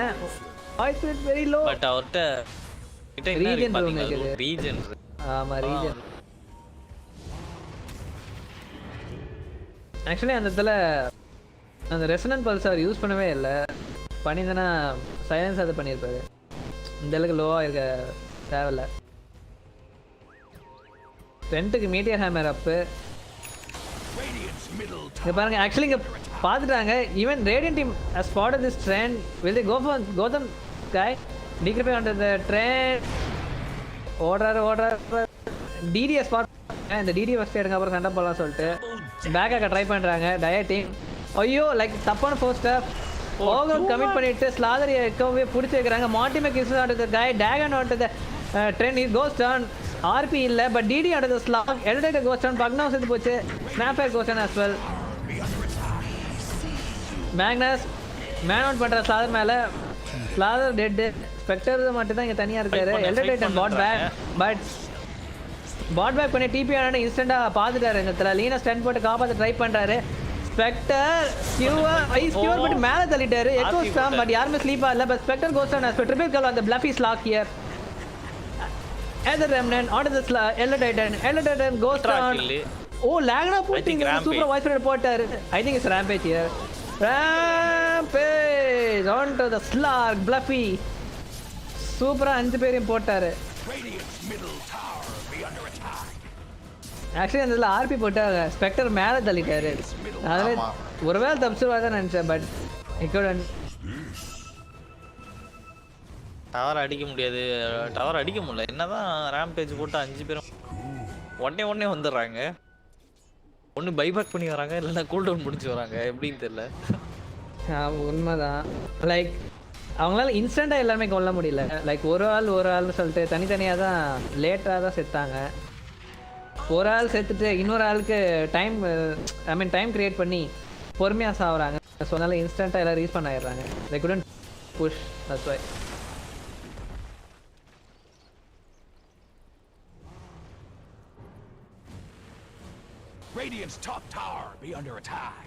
Voice spread very low. But அவர்ட்ட கிட்ட என்ன இருக்கு பாத்தீங்களா ரீஜன் ஆமா ரீஜன் ஆக்சுவலி அந்த இடத்துல அந்த ரெசனன்ட் பல்ஸ் அவர் யூஸ் பண்ணவே இல்லை பண்ணியிருந்தேன்னா சைலன்ஸ் அது பண்ணியிருப்பாரு இந்த அளவுக்கு லோவாக இருக்க தேவையில்ல 10க்கு மீட்டியர் ஹேமர் அப்பு இங்கே பாருங்க ஆக்சுவலி இங்கே பார்த்துட்டாங்க even radian team has spotted this trend will they go for Gotham guy decrypting onto the trend ஓடுறாரு டிடிஎஸ் பார்த்து இந்த டிடி ஃபஸ்ட் எடுங்க அப்புறம் சண்டை போடலாம் சொல்லிட்டு பேக்காக ட்ரை பண்ணுறாங்க டயர் டீம் ஐயோ லைக் தப்பான ஃபோர் ஸ்டெப் ஓவர் கமிட் பண்ணிட்டு ஸ்லாதரியை எக்கவே பிடிச்சி வைக்கிறாங்க மாட்டிமேக் இஸ் ஆட்டது கை டேகன் ஆட்டது Treant is goes down RP இல்லை பட் டிடி ஆட்டது Slark Elder Titan goes down Pugna செத்து போச்சு Snapfire goes down as well Magnus man out பண்ணுற ஸ்லாதர் மேலே ஸ்லாதர் டெட்டு ஸ்பெக்டர் மட்டும் தான் இங்கே தனியாக இருக்காரு எல்டேட்டர் பாட் பேக் பட் பாட் பேக் பண்ணி டிபி ஆனா இன்ஸ்டன்ட்டாக பார்த்துட்டாரு இந்த இடத்துல லீனா ஸ்டென்ட் போட்டு காப்பாற்ற ட்ரை பண்ணுறாரு ஸ்பெக்டர் ஸ்கியூவர் பட்டு மேலே தள்ளிட்டாரு எக்கோ ஸ்டாம் பட் யாருமே ஸ்லீப்பாக இல்லை but Spectre goes down Spectre triple kill அந்த fluffy Slark here Elder Remnant onto the Elder Titan goes down. Oh, Lagna putting super voice spread போட்டாரு I think it's Rampage here. Rampage onto the Slug Bluffy. சூப்பரா 5 பேரையும் போட்டாரு actually அந்த RB போட்டாங்க Spectre மேலே தள்ளிட்டாரு அதில் ஒருவேளை தப்பிச்சுவா தான் நினச்சேன் பட் டவர் அடிக்க முடியாது டவர் அடிக்க முடியல என்னதான் ரேம்பேஜ் போட்டு 5 பேரும் உடனே வந்துடுறாங்க ஒன்று பைபேக் பண்ணி வராங்க இல்லைன்னா கூல் டவுன் முடிச்சு வராங்க எப்படின்னு தெரியல உண்மைதான் லைக் அவங்களால இன்ஸ்டண்ட்டாக எல்லாமே கொல்ல முடியல லைக் ஒரு ஆள்னு சொல்லிட்டு தனித்தனியாக தான் லேட்டாக தான் செத்தாங்க ஒரு ஆள் சேர்த்துட்டு இன்னொரு ஆளுக்கு டைம் கிரியேட் பண்ணி பொறுமையாக சாகுறாங்க ஸோ அதனால இன்ஸ்டண்ட்டாக எல்லாம் ரீஸ் பண்ண ஆயிடுறாங்க they couldn't push that's why Radiant's top tower be under attack.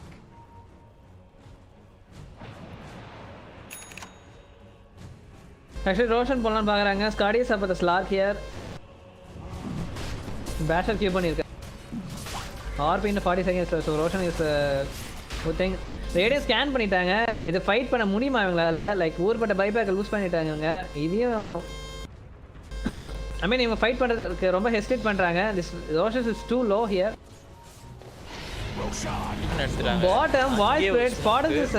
Actually Roshan போலான்னு பார்க்குறாங்க ஸ்காடிஸ் அப்போ த ஸ்லார்க் ஹியர் பேஷர் கியூ பண்ணியிருக்காங்க ஆர்பி இன்னும் 40 seconds so Roshan is good thing radio scan பண்ணிட்டாங்க இதை ஃபைட் பண்ண முடியுமா இவங்களால லைக் ஊர்பட்ட பைபேக்கை லூஸ் பண்ணிட்டாங்க இவங்க இதையும் ஐ மீன் இவங்க ஃபைட் பண்ணுறதுக்கு ரொம்ப ஹெசிடேட் பண்ணுறாங்க this Roshan is too low here bottom voice spread spotted this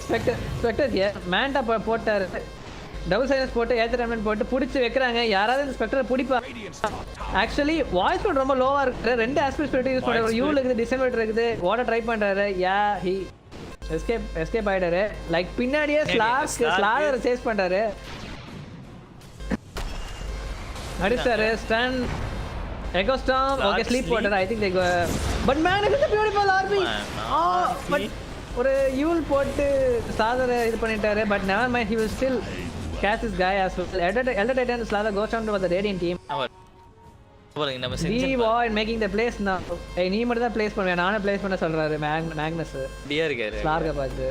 specter here manta போட்டாரு டபுள் சைலன்ஸ் போட்டு ஏத்தர் ரெமனன்ட் போட்டு பிடிச்சி வைக்கிறாங்க. யாராவது இந்த ஸ்பெக்டரை பிடிப்பா. ஆக்சுவலி வாய்ஸ் கோட் ரொம்ப லோவா இருக்கு. 2 ஆஸ்பெக்ட் ஸ்பிரிட் யூஸ் பண்றாரு. யூ இருக்குது, டிசன்வேட்டர் இருக்குது. ஓட ட்ரை பண்றாரு. யா ஹி எஸ்கேப் ஆயிடாரு. லைக் பின்னாடியே ஸ்லாதர் சேஸ் பண்றாரு. அடிச்சாரு. Stun echo stomp. Okay sleep போட்டாரு. I think they go but man it is a beautiful RP. but ஒரு யூல் போட்டு ஸ்லாதர் இது பண்ணிட்டாரு. But never mind, he will still catch this guy as well. Elder Titan Slaughter goes down to the Radiant team. நம்ம he was making the place now. ஏய் நீ மட்டும் தான் place பண்ணுவேன், நானே ப்ளேஸ் பண்ண சொல்றாரு மேக்னஸ். டியர் இருக்காரு ஸ்லார்க பார்த்து.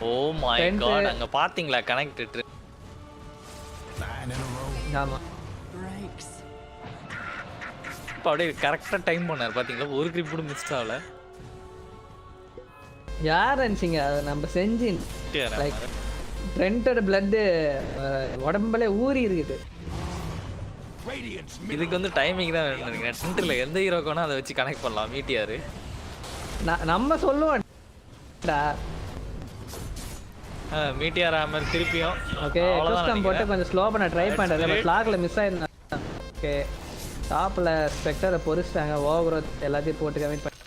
ஓ மை காட், அங்க பாத்தீங்களா கனெக்டட். ஆமா அப்படியே கரெக்டா டைம் பண்ணார் பாத்தீங்களா, ஒரு கிரிப் கூட மிஸ் ஆகல. யார் நினைச்சீங்க அது நம்ம செஞ்சு லைக் ட்ரெண்டோட பிளட் உடம்புல ஊறி இருக்குது. இதுக்கு வந்து டைமிங் தான் வேணும் நினைக்கிறேன். ட்ரெண்ட்ல எந்த ஹீரோக்கான அதை வச்சு கனெக்ட் பண்ணலாம். மீட்டியாரு நம்ம சொல்லுவோம் மீட்டியார் ஹேமர் திருப்பியும். ஓகே கஸ்டம் போட்டு கொஞ்சம் ஸ்லோ பண்ண ட்ரை பண்றது. பட் லாக்ல மிஸ் ஆயிருந்தா. ஓகே டாப்ல ஸ்பெக்டரை பொரிச்சிட்டாங்க. ஓவர் எல்லாத்தையும் போட்டு கமிட் பண்ணி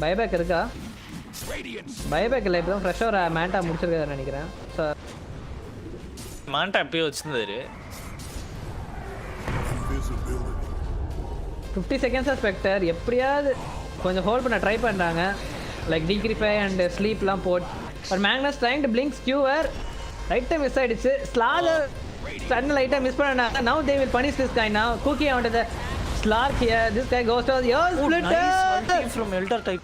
பைபேக் இருக்கா? பைபேக் இல்லை, இப்போ ஃப்ரெஷ்ஷாக ஒரு மேண்டா முடிச்சிருக்காரு நினைக்கிறேன். ஸோ மேண்டா எப்பயோ வச்சிருந்தாரு. 50 செகண்ட்ஸாக ஸ்பெக்டர் எப்படியாவது கொஞ்சம் ஹோல்ட் பண்ண ட்ரை பண்ணுறாங்க. லைக் டீக்ரிஃபை அண்ட் ஸ்லீப்லாம் போட்டு. But Magnus trying to blink skewer ரைட்டாக மிஸ் ஆயிடுச்சு. ஸ்லாதர் சடன் லைட்டாக மிஸ் பண்ணாங்க. Now they will punish this guy now. Cookie onto the Slark here. This guy goes to your splitter from Elder type.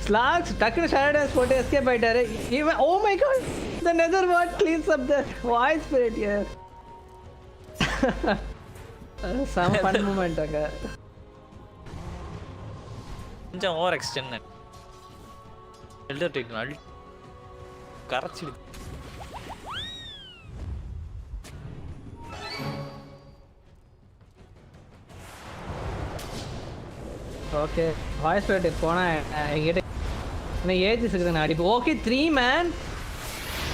Slark டக்குனு shadows போட்டு escape ஆயிட்டாரு. Even oh my god, the nether ward cleans up the void spirit here. Some fun moment அங்க. கொஞ்சம் overextend. Elder type correct. Okay voice bad போனா என்கிட்ட என்ன Aegis இருக்குது நான் அடிப்போம். Okay 3 man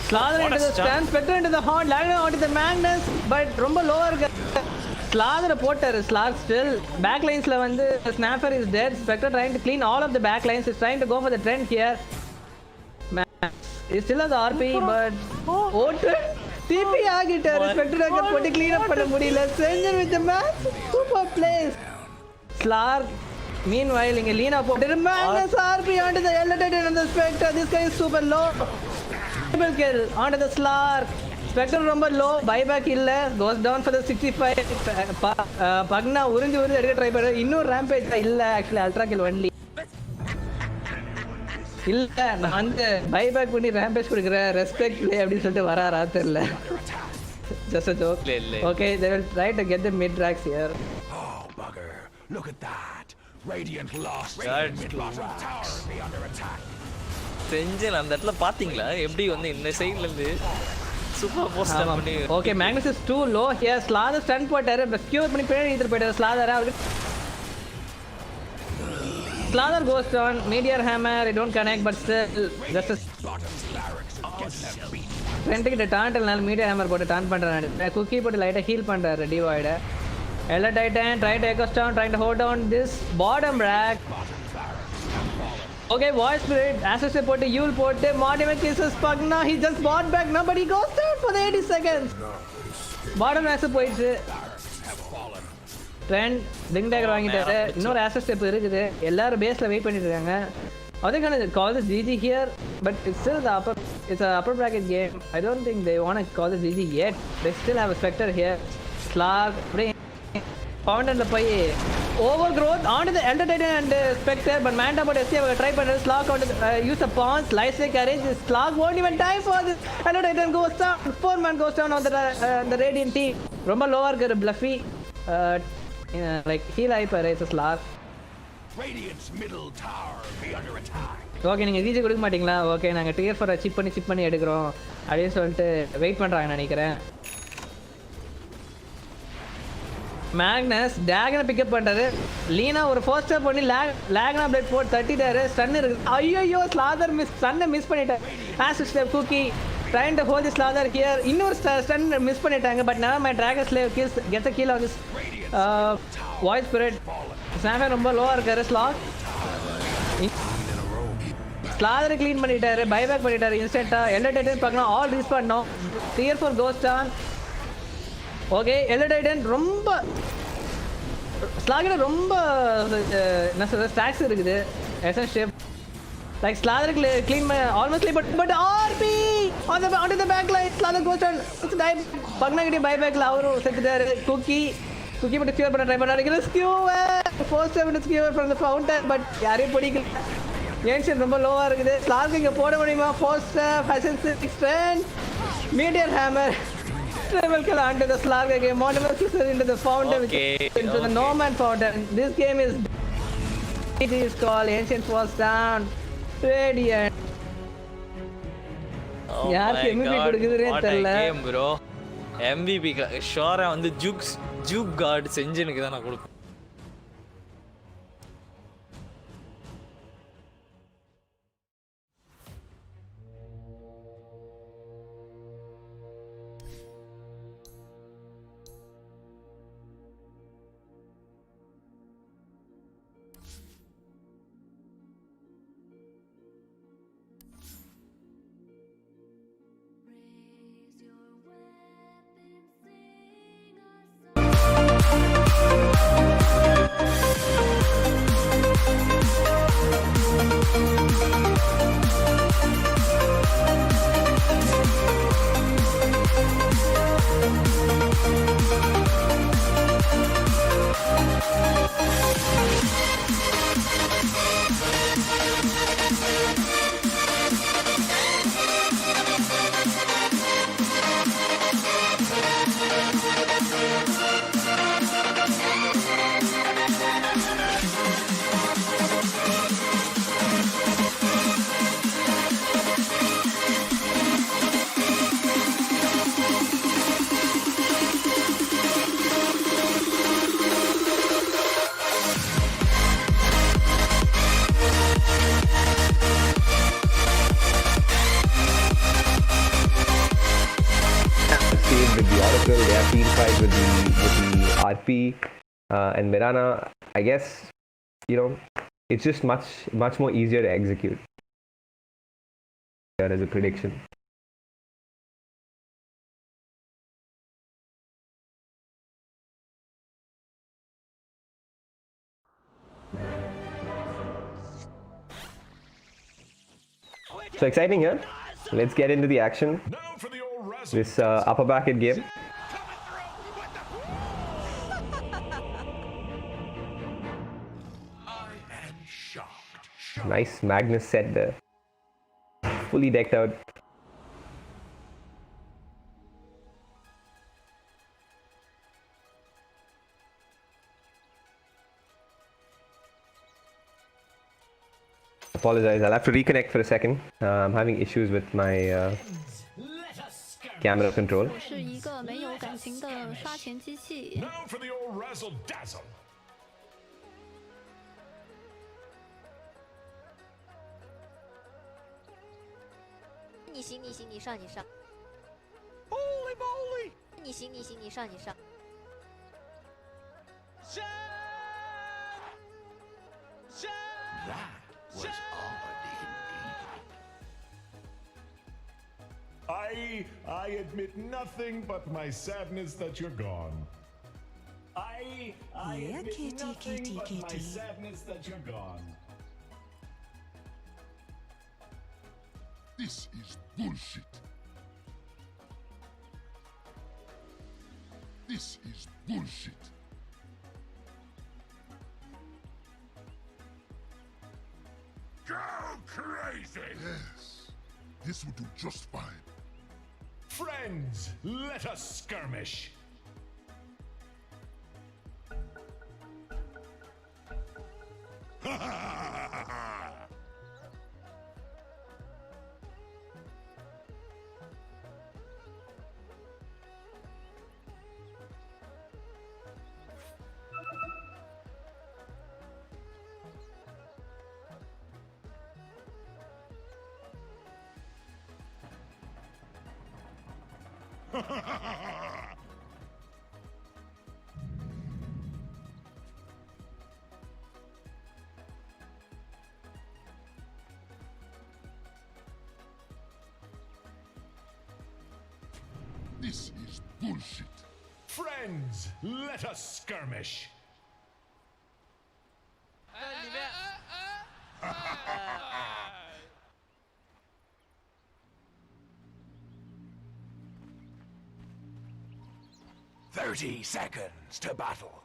Slardar into the stand, Spectre into the horn, ladder onto the Magnus, but ரொம்ப லோவா இருக்கு. ஸ்லாதரை போட்டாரு. ஸ்லாக் ஸ்டில் பேக் லைன்ஸ்ல வந்து snapper is dead. Spectre trying to clean all of the back lines, is trying to go for the trend here. is still on the RP but ஓட்டு TP ஆகிட்டாரு. Spectre டக்கர் போட்டு clean அப் பண்ண முடியல. Stranger with the match, super plays. Slark meanwhile இங்க லீனா போட்டு Magnus RP onto the Elder Titan and the Spectre. This guy is super low. Triple kill onto the Slark. Spectre ரொம்ப low, buyback இல்ல. Goes down for the 65. பக்னா உறிஞ்சு எடுக்க try பண்ண. இன்னும் rampage இல்ல. actually ultra kill only. இல்ல நான் வந்து buyback பண்ணி rampage கொடுக்குறேன் ரெஸ்பெக்ட் ப்ளே அப்படி சொல்லிட்டு வராரா தெரியல. just a joke. Okay, they will try to get the mid tracks here. Oh bugger, look at that. Radiant lost. Mid tower be under attack. செஞ்சன் அந்த இடத்துல பாத்தீங்களா எப்படி வந்து இந்த சைடுல இருந்து சூப்பர் போஸ்ட் பண்ணி. Okay Magnus is too low here. Slardar stun போட்டாரு. ஸ்கியூர் பண்ணி பின்னாடி எடுத்து போயிட்டாரு ஸ்லாதர். அவருக்கு Slardar goes on meteor hammer. I don't connect but still just a friend கிட்ட டான்ட்னால மீடியர் ஹேமர் போட்டு டான் பண்றாரு. குக்கி போட்டு லைட்டா ஹீல் பண்றாரு டிவாய்ட. Elder Titan trying to echo down, trying to hold down this bottom rack. Okay, voice spirit assist போட்டு யூல் போட்டு மாடிமேட் kisses Pagna. He just bought back now but he goes down for the 80 seconds. bottom rack போயிடுச்சு. Trend டிங் taker வாங்கிட்டாரு. இன்னொரு assist step இருக்குது. எல்லாரும் பேஸ்ல wait பண்ணிட்டு இருக்காங்க. I think gonna call this GG here but it's still it's a upper bracket game. I don't think they want to call this GG yet. They still have a Spectre here. Slark found in the pay overgrowth onto the Elder Titan and Spectre but Manta but escape try பண்ண. Slark on use the pawns, light strike arrange. Slark won't even time for this. Elder Titan goes down. 4 man goes down on the Radiant team. ரொம்ப லோவா இருக்கு Bluffy. Like heal hyper is Slark. Radiant's middle tower be under attack. Okay நீங்கள் GG கொடுக்க மாட்டீங்களா? Okay நாங்கள் dear for chip பண்ணி எடுக்கிறோம் அப்படின்னு சொல்லிட்டு வெயிட் பண்ணுறாங்க நினைக்கிறேன். மேக்னஸ் டேகனை பிக்கப் பண்ணுறாரு. லீனா ஒரு ஃபர்ஸ்ட் ஸ்டெப் பண்ணி லேக்னா பிளேட் போட்டு தட்டிட்டாரு. ஸ்டன் இருக்குது. ஐயோ ஸ்லாதர் ஸ்டன்னை மிஸ் பண்ணிட்டார். ஆஸ் step cookie trying to hold the Slaughter here. Innor stun miss பண்ணிட்டாங்க. But now my Dragon Slave gets a kill on this Void Spirit. Snapper ரொம்ப லோவா இருக்காரு. Slaughter clean பண்ணிட்டாரு. Buyback பண்ணிட்டாரு இன்ஸ்டன்ட்டா. Elder Titan பார்க்கலாம். All respawn now. Tier 4 Ghost on. Okay, Elder Titan ரொம்ப Slaughter ரொம்ப என்ன சொல்ற ஸ்டாக்ஸ் இருக்குது. Essence shape. Like Slaughter clean almost like but RP onto the back line. Slaughter goes down. It's dive. Pagnagidi buyback la avaru settitaru. Cookie but cure panna try panna skewer. First 7 minutes skewer from the fountain but yare podikala. Ancient ரொம்ப லோவா இருக்குது. Slaughter இங்க போட முடியுமா? First Fashion extend. Meteor hammer. Travel kill onto the Slaughter game. Mortimer scissors into the fountain into the Norman fountain. This game is it is called Ancient Falls Down. Radiant. யாருக்கு MVP கொடுக்குதுனே தெரியல. Game bro. MVP ஷோரா வந்து ஜூக் card செஞ்சனுக்கு தான் நான் கொடுப்பேன். With the Oracle, they have team fight with the RP and Mirana. I guess it's just much more easier to execute. That is a prediction. So exciting here. Let's get into the action. This upper bracket game. Nice Magnus set there. Fully decked out. Apologize, I'll have to reconnect for a second. I'm having issues with my camera control. 是一个没有感情的刷钱机器。 Now for the old razzle dazzle. 你行你行你上你上。 Holy moly! 你行你行你上你上。 That was odd indeed. I admit nothing but my sadness that you're gone. I admit nothing but my sadness that you're gone. This is bullshit. This is bullshit. Go crazy! Yes, this will do just fine. Friends, let us skirmish. Ha ha ha ha ha! This is bullshit. Friends, let us skirmish. 30 seconds to battle.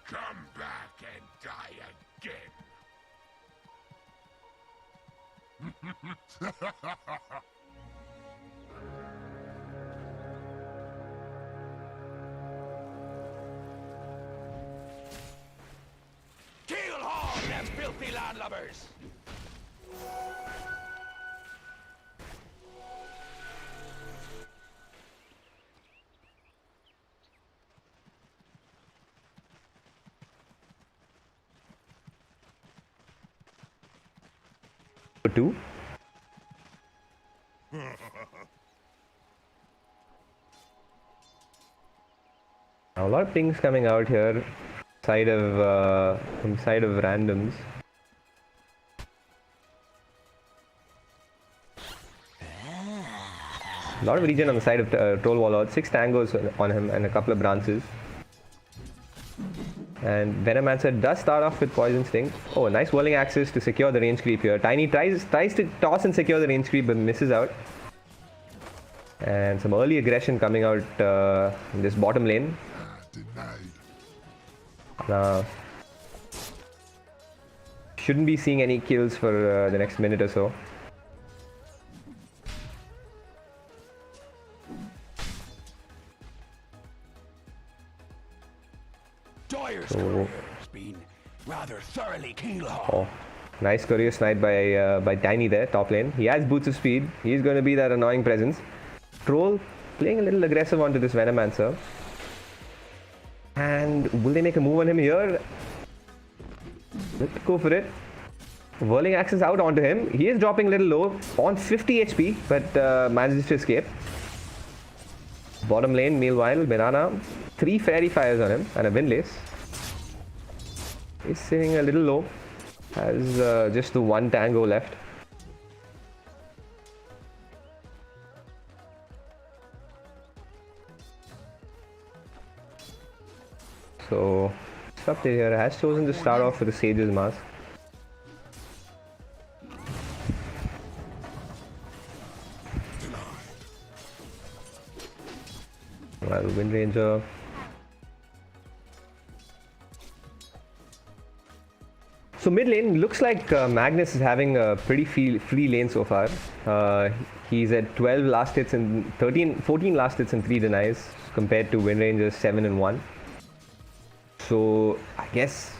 Come back and die again. Kill all them filthy landlubbers! For 2. Now, a lot of things coming out here from side of randoms. A lot of regen on the side of Troll Warlord. 6 tangos on him and a couple of branches. And Venomancer does start off with Poison Sting. Oh, nice whirling axis to secure the range creep here. Tiny tries to toss and secure the range creep but misses out. And some early aggression coming out in this bottom lane. Shouldn't be seeing any kills for the next minute or so. Doyer's career's been rather thoroughly keelhauled. Oh, nice courier snipe by Tiny there, top lane. He has boots of speed. He's going to be that annoying presence. Troll playing a little aggressive onto this Venomancer. And will they make a move on him here? Let's go for it. Whirling axis out onto him. He is dropping a little low on 50 HP, but manages to escape. Bottom lane, meanwhile, Mirana, 3 fairy fires on him and a windlace. He's sitting a little low. Has just the 1 tango left. So, Subte here has chosen to start off with the Sage's Mask. Well, Wind Ranger. So mid lane looks like Magnus is having a pretty free lane so far. He's at 12 last hits and 14 last hits and 3 denies compared to Wind Ranger's 7 and 1. So I guess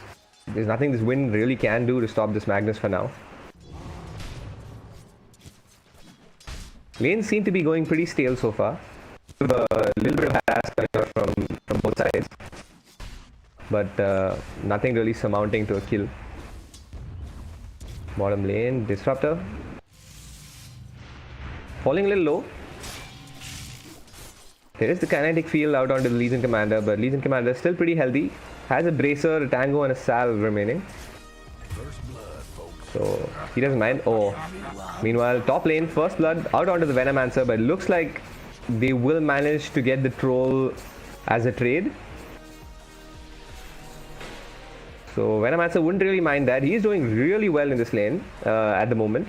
there's nothing this Wind really can do to stop this Magnus for now. Lanes seem to be going pretty stale so far. A little bit of harass coming out from both sides, but nothing really surmounting to a kill. Bottom lane, Disruptor. Falling a little low. There is the kinetic field out onto the Legion Commander, but Legion Commander is still pretty healthy. Has a Bracer, a Tango and a Salve remaining. So he doesn't mind. Oh, meanwhile, top lane, First Blood out onto the Venomancer, but it looks like they will manage to get the Troll as a trade. So Venomancer wouldn't really mind that. He's doing really well in this lane at the moment.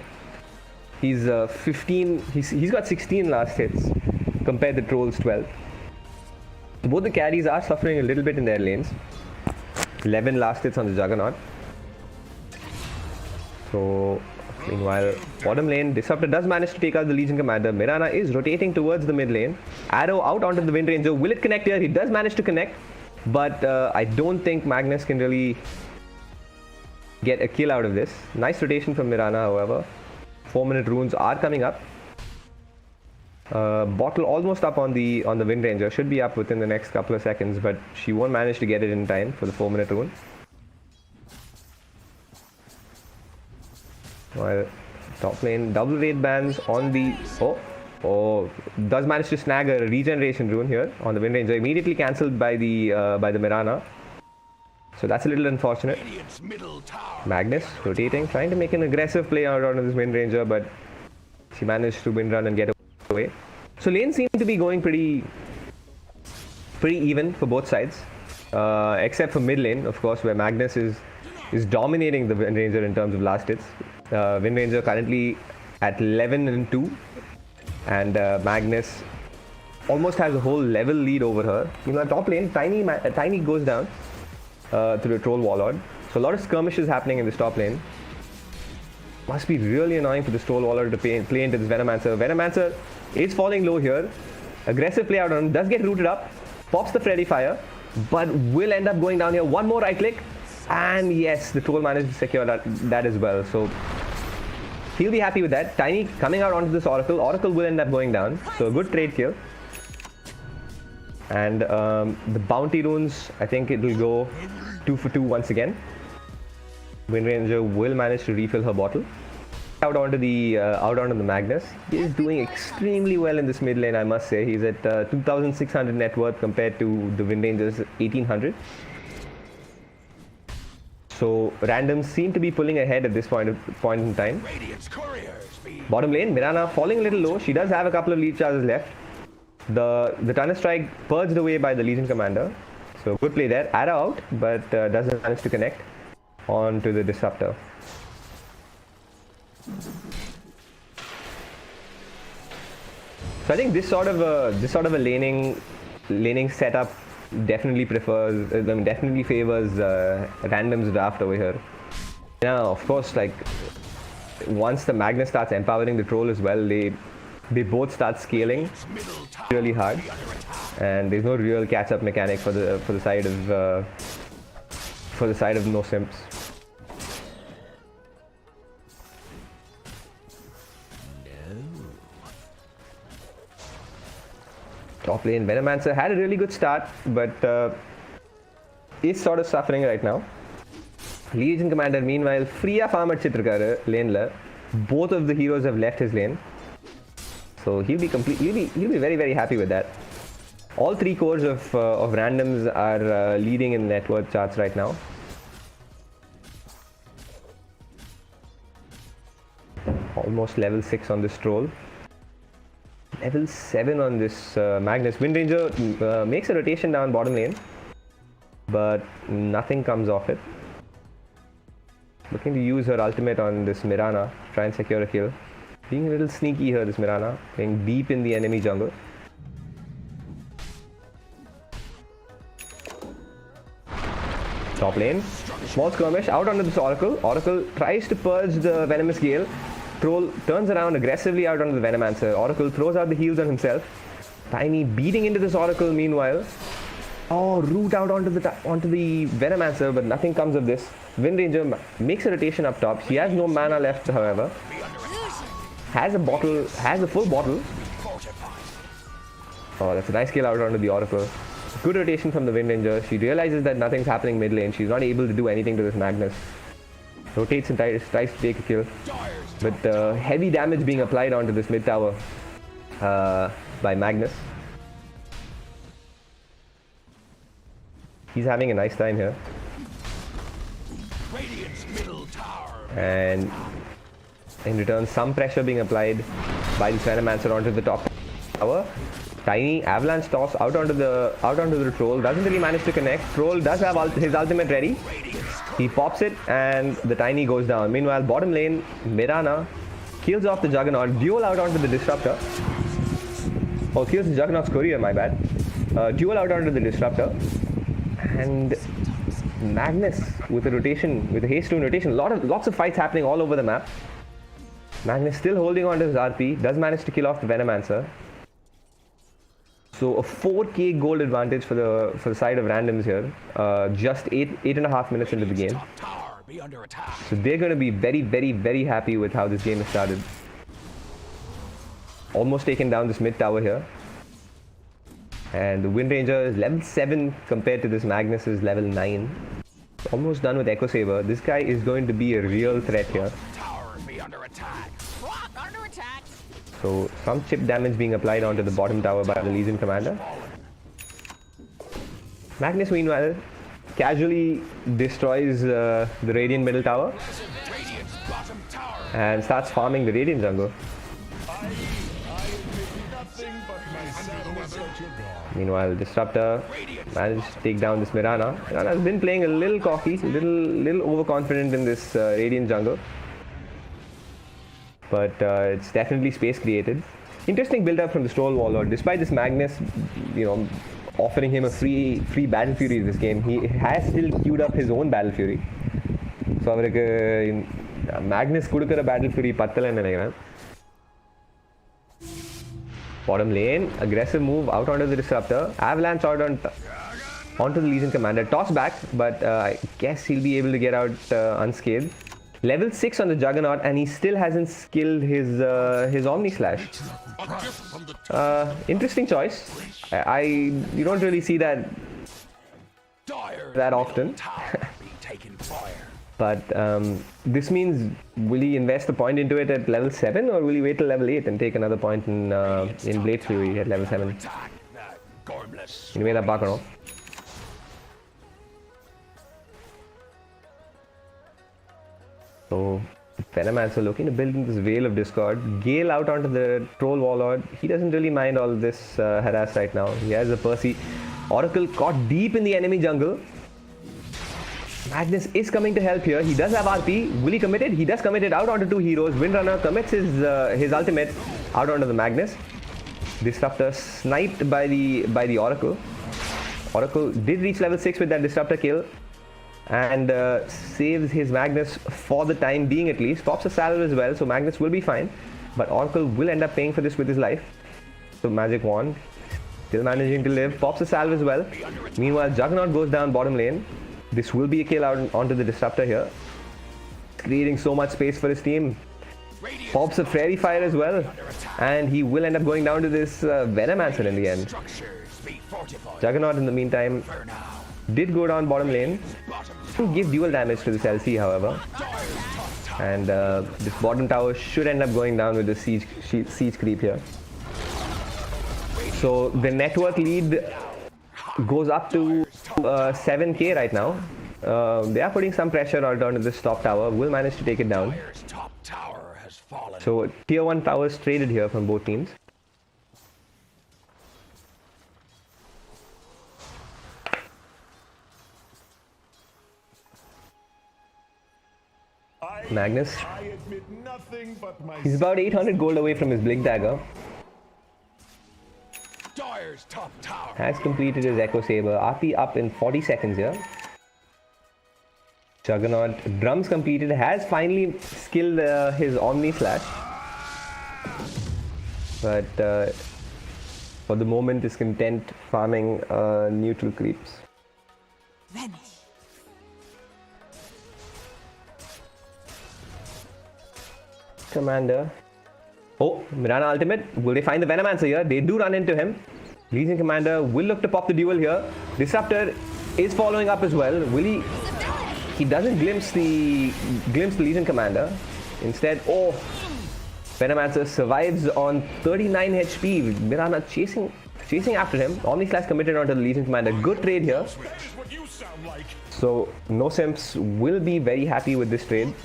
He's 15. He's got 16 last hits compared to Troll's 12. So both the carries are suffering a little bit in their lanes. 11 last hits on the Juggernaut. So meanwhile, bottom lane, Disruptor does manage to take out the Legion Commander. Mirana is rotating towards the mid lane. Arrow out onto the Wind Ranger. Will it connect here? He does manage to connect. But I don't think Magnus can really get a kill out of this. Nice rotation from Mirana, however. 4-minute runes are coming up. Bottle almost up on the Wind Ranger. Should be up within the next couple of seconds, but she won't manage to get it in time for the 4-minute rune. While top lane, double raid bans on the... Oh, does manage to snag a regeneration rune here on the Wind Ranger. Immediately cancelled by the Mirana. So that's a little unfortunate. Magnus rotating, trying to make an aggressive play out on this Wind Ranger, but she managed to wind run and get away. So lanes seem to be going pretty even for both sides, except for mid lane, of course, where Magnus is dominating the Wind Ranger in terms of last hits. Wind Ranger currently at 11-2, and Magnus almost has a whole level lead over her. You know, top lane, Tiny goes down to the Troll Warlord. So a lot of skirmishes happening in this top lane. Must be really annoying for this Troll Warlord to play into this Venomancer. Venomancer is falling low here. Aggressive play out on him, does get rooted up, pops the Freddy Fire, but will end up going down here. One more right click, and yes, the Troll managed to secure that as well. So he'll be happy with that. Tiny coming out onto this Oracle. Oracle will end up going down. So a good trade kill. And the bounty runes, I think it will go 2 for 2 once again. Wind Ranger will manage to refill her bottle. Out onto the Magnus. He is doing extremely well in this mid lane, I must say. He's at 2,600 net worth compared to the Wind Ranger's 1,800. So randoms seem to be pulling ahead at this point in time. Bottom lane, Mirana falling a little low. She does have a couple of lead charges left. The Thunder Strike purged away by the Legion Commander. So good play there. Arrow out, but doesn't manage to connect onto the Disruptor. So I think this sort of a laning setup definitely favors randoms draft over here. Now, of course, like once the Magnus starts empowering the Troll as well, they both start scaling really hard, and there's no real catch-up mechanic for the side of no simps. Top lane, Venomancer had a really good start, but is sort of suffering right now. Legion Commander, meanwhile, free farm adichittirukaru lane la. Both of the heroes have left his lane, so he'll be very, very happy with that. All 3 cores of randoms are leading in net worth charts right now. Almost level 6 on this Troll. Level 7 on this Magnus. Wind Ranger makes a rotation down bottom lane, but nothing comes off it. Looking to use her ultimate on this Mirana to try and secure a kill. Being a little sneaky here, this Mirana, playing deep in the enemy jungle. Top lane, small skirmish out onto this Oracle. Oracle tries to purge the Venomous Gale. Troll turns around aggressively out onto the Venomancer. Oracle throws out the heals on himself. Tiny beating into this Oracle meanwhile. Oh, root out onto the Venomancer, but nothing comes of this. Wind Ranger makes a rotation up top. She has no mana left, however. Has a full bottle. Oh, that's a nice kill out onto the Oracle. Good rotation from the Wind Ranger. She realizes that nothing's happening mid lane. She's not able to do anything to this Magnus. Rotates and tries to take a kill. But heavy damage being applied onto this mid tower by Magnus. He's having a nice time here. And in return, some pressure being applied by this Venomancer onto the top tower. Tiny avalanche toss out onto the Troll. Doesn't really manage to connect. Troll does have his ultimate ready. He pops it and the Tiny goes down. Meanwhile, bottom lane, Mirana kills off the Juggernaut. Duel out onto the Disruptor. Oh, kills the Juggernaut's courier, my bad. Duel out onto the Disruptor. And Magnus with a rotation, with a haste rune rotation. Lots of fights happening all over the map. Magnus still holding on to his RP. Does manage to kill off the Venomancer. So a 4k gold advantage for the side of randoms here. Just 8.5 minutes into the game. So they're going to be very, very, very happy with how this game has started. Almost taken down this mid tower here. And the Wind Ranger is level 7 compared to this Magnus is level 9. Almost done with Echo Saber. This guy is going to be a real threat here. attack. Rock under attack. So some chip damage being applied onto the bottom tower by the Legion commander. Magnus meanwhile casually destroys the Radiant middle tower Radiant's bottom tower. and starts farming the Radiant jungle. I admit nothing but my sadness that you're gone. Meanwhile, Disruptor managed to take down this Mirana. Mirana has been playing a little cocky, little overconfident in this Radiant jungle. But it's definitely space created. Interesting build up from the Stroll Warlord. Despite this Magnus, offering him a free Battle Fury this game, he has still queued up his own Battle Fury. So Magnus kudukara Battle Fury pattala nenikiren. Bottom lane, aggressive move out onto the Disruptor. Avalanche out onto the Legion Commander. Toss back, but I guess he'll be able to get out unscathed. Level 6 on the Juggernaut, and he still hasn't skilled his Omni Slash. Interesting choice. You don't really see that often. But this means, will he invest the point into it at level 7, or will he wait till level 8 and take another point in Blade Fury at level 7? Anyway, that பார்க்கணும். So Venomancer looking to build in this Veil of Discord. Gale out onto the Troll Warlord. He doesn't really mind all this harass right now. He has a Percy. Oracle caught deep in the enemy jungle. Magnus is coming to help here. He does have RP. Will he commit it? He does commit it out onto two heroes. Windrunner commits his ultimate out onto the Magnus. Disruptor sniped by the Oracle. Oracle did reach level 6 with that Disruptor kill. And saves his Magnus for the time being at least. Pops a salve as well, so Magnus will be fine. But Oracle will end up paying for this with his life. So Magic Wand, still managing to live. Pops a salve as well. Meanwhile, Juggernaut goes down bottom lane. This will be a kill out onto the Disruptor here. Creating so much space for his team. Pops a Fairy Fire as well. And he will end up going down to this Venomancer in the end. Juggernaut in the meantime did go down bottom lane. To give dual damage to this LC, however, and this bottom tower should end up going down with the siege creep here. So the net worth lead goes up to 7k right now. They are putting some pressure out onto this top tower. Will manage to take it down. So tier 1 towers traded here from both teams. Magnus, he's about 800 gold away from his Blink Dagger. Has completed his Echo Saber. RP up in 40 seconds here. Juggernaut, drums completed, has finally skilled his Omni Slash. But for the moment is content farming neutral creeps. Commander. Oh, Mirana ultimate. Will they find the Venomancer here? They do run into him. Legion Commander will look to pop the duel here. Disruptor is following up as well. Will he? He doesn't glimpse the Legion Commander. Instead, Venomancer survives on 39 HP. Mirana chasing after him. Omni Slash committed onto the Legion Commander. Good trade here. So No Simps will be very happy with this trade.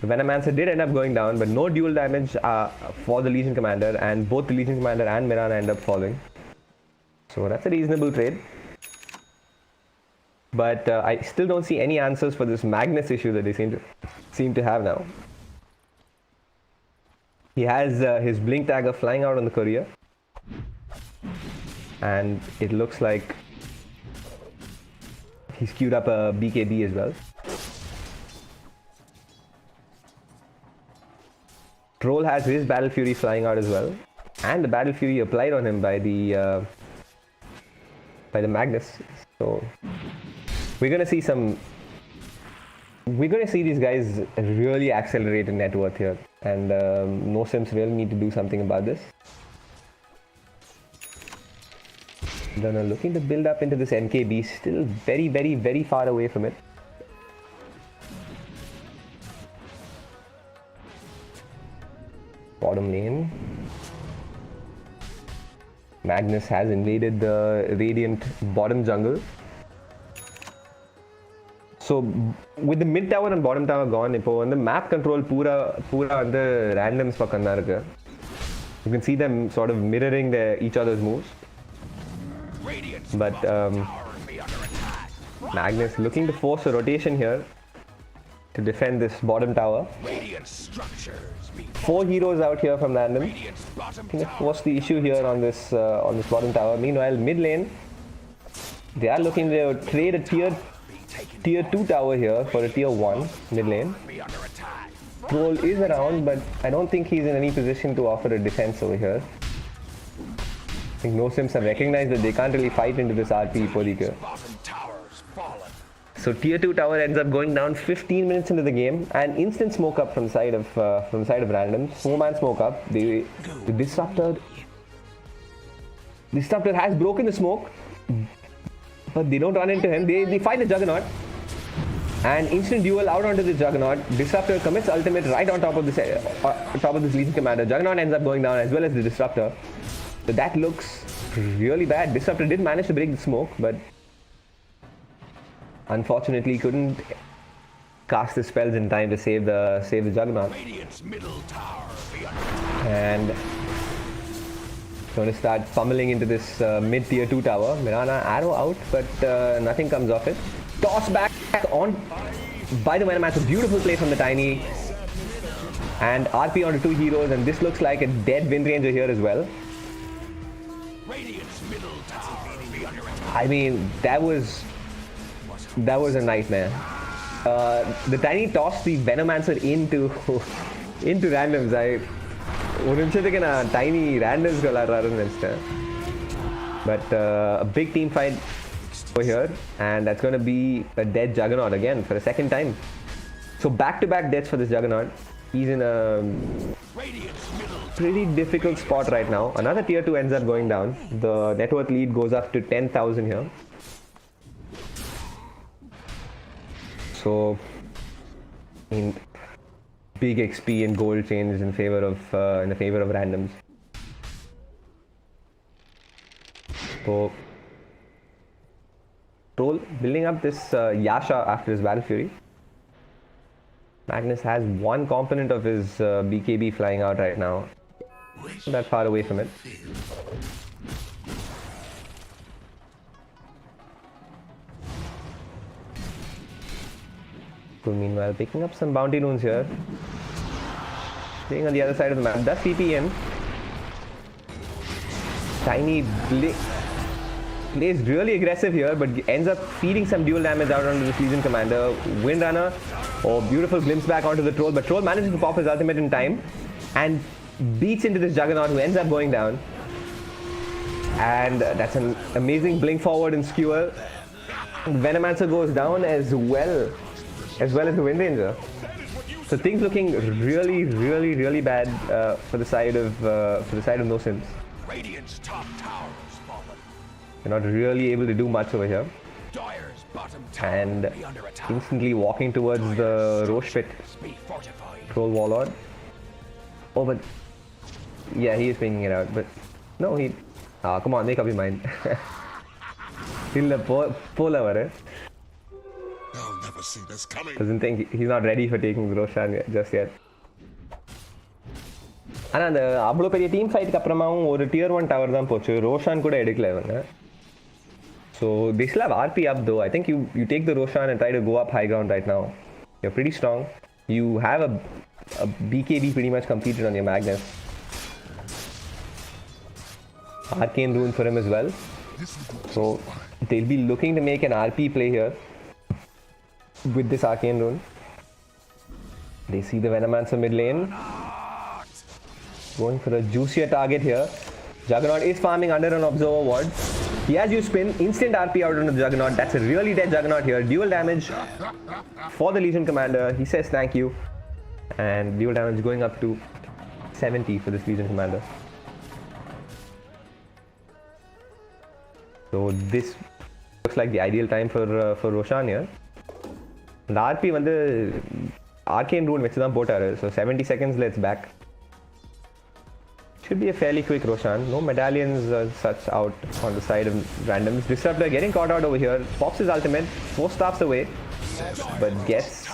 The Venomancer did end up going down, but no dual damage for the Legion Commander, and both the Legion Commander and Mirana end up falling. So that's a reasonable trade. But I still don't see any answers for this Magnus issue that they seem to have now. He has his Blink Dagger flying out on the courier. And it looks like he's queued up a BKB as well. Troll has his Battle Fury flying out as well, and the Battle Fury applied on him by the Magnus. So we're gonna see these guys really accelerate in net worth here, and No Sims really need to do something about this. Then looking to build up into this NKB, still very, very, very far away from it. bottom lane. Magnus has invaded the Radiant bottom jungle. So with the mid tower and bottom tower gone, இப்போ வந்து map control பூரா வந்து randoms பக்கம் தான் இருக்கு. You can see them sort of mirroring each other's moves. But Magnus looking to force a rotation here to defend this bottom tower. 4 heroes out here from random. What's the issue here on this bottom tower? Meanwhile, mid lane, they are looking to trade a tier 2 tower here for a tier 1 mid lane. Troll is around, but I don't think he's in any position to offer a defense over here. I think no Sims have recognized that they can't really fight into this RP Podika. So tier 2 tower ends up going down 15 minutes into the game, and instant smoke up from the side of randoms. 4-man smoke up. The disruptor has broken the smoke, but they don't run into him. They fight the Juggernaut, and instant duel out onto the Juggernaut. Disruptor commits ultimate right on top of this Legion Commander. Juggernaut ends up going down as well as the Disruptor. So that looks really bad. Disruptor did manage to break the smoke, but unfortunately couldn't cast the spells in time to save the Juggernaut. And going to start pummeling into this mid tier 2 tower. Mirana arrow out, but nothing comes off it. Toss back on by the Venomancer. Beautiful play from the Tiny. And RP onto 2 heroes, and this looks like a dead Wind Ranger here as well. I mean, that was a nightmare. The Tiny tossed the Venomancer into randoms. ஒரு நிமிஷத்துக்கு நான் Tiny randoms விளையாடுறாருன்னு நினைச்சிட்டேன். But a big team fight over here, and that's going to be a dead Juggernaut again for a second time. So back-to-back deaths for this Juggernaut. He's in a pretty difficult spot right now. Another tier 2 ends up going down. The net worth lead goes up to 10,000 here. So, I mean, big XP and gold changes in the favor of randoms. So, Troll building up this Yasha after his Battle Fury. Magnus has one component of his BKB flying out right now. Not that far away from it. So meanwhile, picking up some bounty runes here. Staying on the other side of the map. Does TP in. Tiny plays really aggressive here, but ends up feeding some dual damage out onto this Legion Commander. Windrunner, beautiful glimpse back onto the Troll, but Troll manages to pop his ultimate in time and beats into this Juggernaut, who ends up going down. And that's an amazing blink forward and skewer. Venomancer goes down as well as the Wind Ranger. So things looking really bad for the side of No Sims. They're not really able to do much over here. And instantly walking towards the Roche Pit. Troll Warlord. Oh, but yeah, he is pinging it out. But no, come on, make up your mind. I'll never see this coming. Doesn't think he's not ready for taking Roshan just yet. ஆனால் அந்த அவ்வளோ பெரிய team ஃபைட்டுக்கு அப்புறமாவும் ஒரு dear 1 tower தான் போச்சு. ரோஷான் கூட எடுக்கல இவங்க. So they still have RP up though. I think you take the Roshan and try to go up high ground right now. You're pretty strong. You have a BKB pretty much completed on your Magnus. Arcane rune for him as well. So they'll be looking to make an RP play here with this Arcane rune. They see the Venomancer mid lane. Going for a juicier target here. Juggernaut is farming under an observer ward. He has used spin, instant RP out on the Juggernaut. That's a really dead Juggernaut here. Dual damage for the Legion Commander. He says thank you. And dual damage going up to 70 for this Legion Commander. So this looks like the ideal time for Roshan here. The RP வந்து Arcane Rune வச்சு தான் போட்டாரு. So 70 seconds, let's back. should be a fairly quick Roshan. No medallions such out on the side of randoms. Disruptor getting caught out over here. Pops his ultimate. 4 stops away. But gets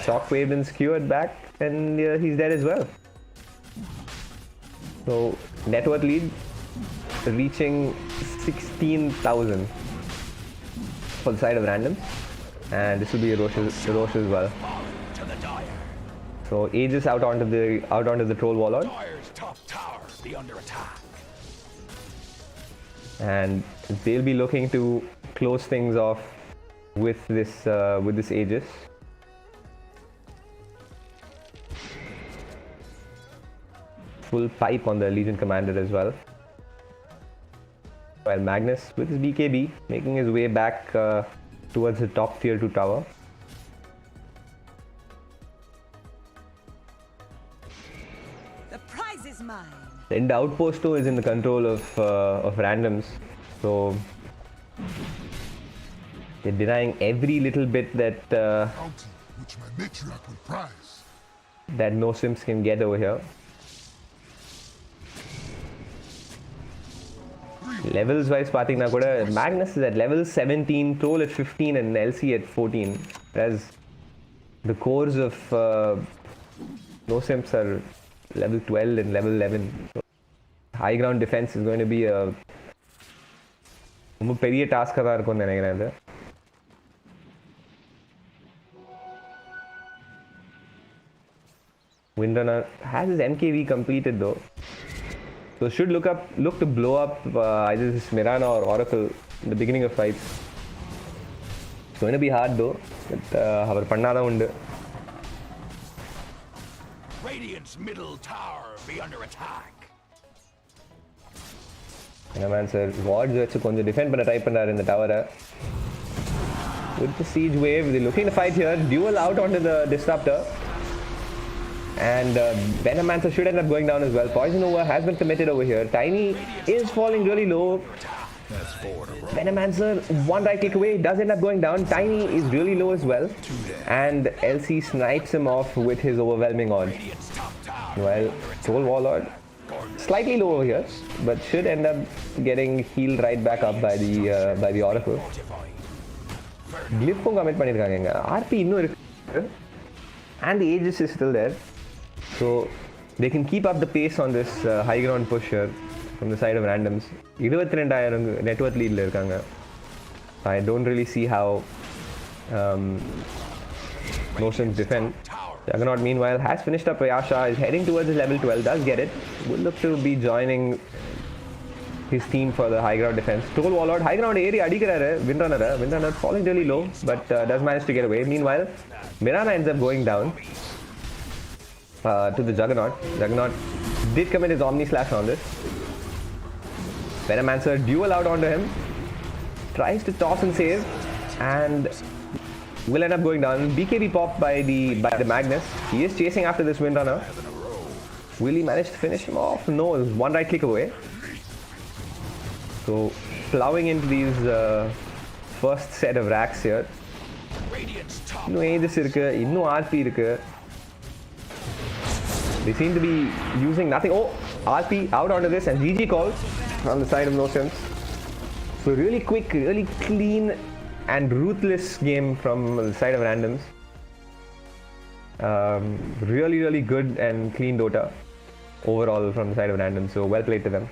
shockwaved and skewered back. And he's dead as well. So net worth lead reaching 16,000 for the side of randoms. And this will be a Rosh as well. So Aegis out onto the Troll Warlord. Dire's top tower be under attack. And they'll be looking to close things off with this Aegis. Full pipe on the Legion Commander as well. While Magnus with his BKB making his way back towards the top tier 2 tower. The prize is mine. Then the outpost too is in the control of randoms, so they're denying every little bit that Bounty, which my matriarch will prize. that no Sims can get over here. Levels wise, பார்த்தீங்கன்னா கூட Magnus is at level 17, Troll at 15, and LC at 14. Whereas the cores of no Sims are level 12 and level 11. So high ground defense is going to be a ரொம்ப பெரிய டாஸ்காக தான் இருக்கும்னு நினைக்கிறேன் இது. Windrunner has his MKV completed though. So should look to blow up either this Mirana or Oracle in the beginning of fights. It's going to be hard though, but அவர் பண்ணாதான் உண்டு. Radiant's middle tower be under attack. Man sir, wards வச்சு கொஞ்சம் defend பண்ண try பண்றாரு இந்த டவரை. With the siege wave, they're looking to fight here. Duel out onto the disruptor. And Venomancer should end up going down as well. Poison over has been committed over here. Tiny is falling really low. Venomancer, one right click away, does end up going down. Tiny is really low as well. And LC snipes him off with his overwhelming odds. Well, Troll Warlord, slightly low over here, but should end up getting healed right back up by the Oracle. Glyph commit பண்ணிருக்காங்க. RP இன்னும் இருக்கு. And the Aegis is still there. So they can keep up the pace on this high ground push here from the side of randoms. 22,000 net worth lead la irukanga. I don't really see how Notions defend. Juggernaut meanwhile has finished up Yasha, is heading towards his level 12, does get it. Would look to be joining his team for the high ground defense. Troll Warlord, high ground area adikararu, Windrunner falling really low, but does manage to get away. Meanwhile, Mirana ends up going down to the Juggernaut. Juggernaut did commit his Omni Slash on this. Venomancer duel out onto him. Tries to toss and save. And will end up going down. BKB popped by the Magnus. He is chasing after this Windrunner. Will he manage to finish him off? No, it was one right click away. So plowing into these first set of racks here. இன்னும் Aegis இருக்கு, இன்னும் RP இருக்கு. They seem to be using nothing. Oh, RP out onto this and GG calls on the side of No Sims. So really quick, really clean and ruthless game from the side of randoms. Really good and clean Dota overall from the side of randoms. So well played to them.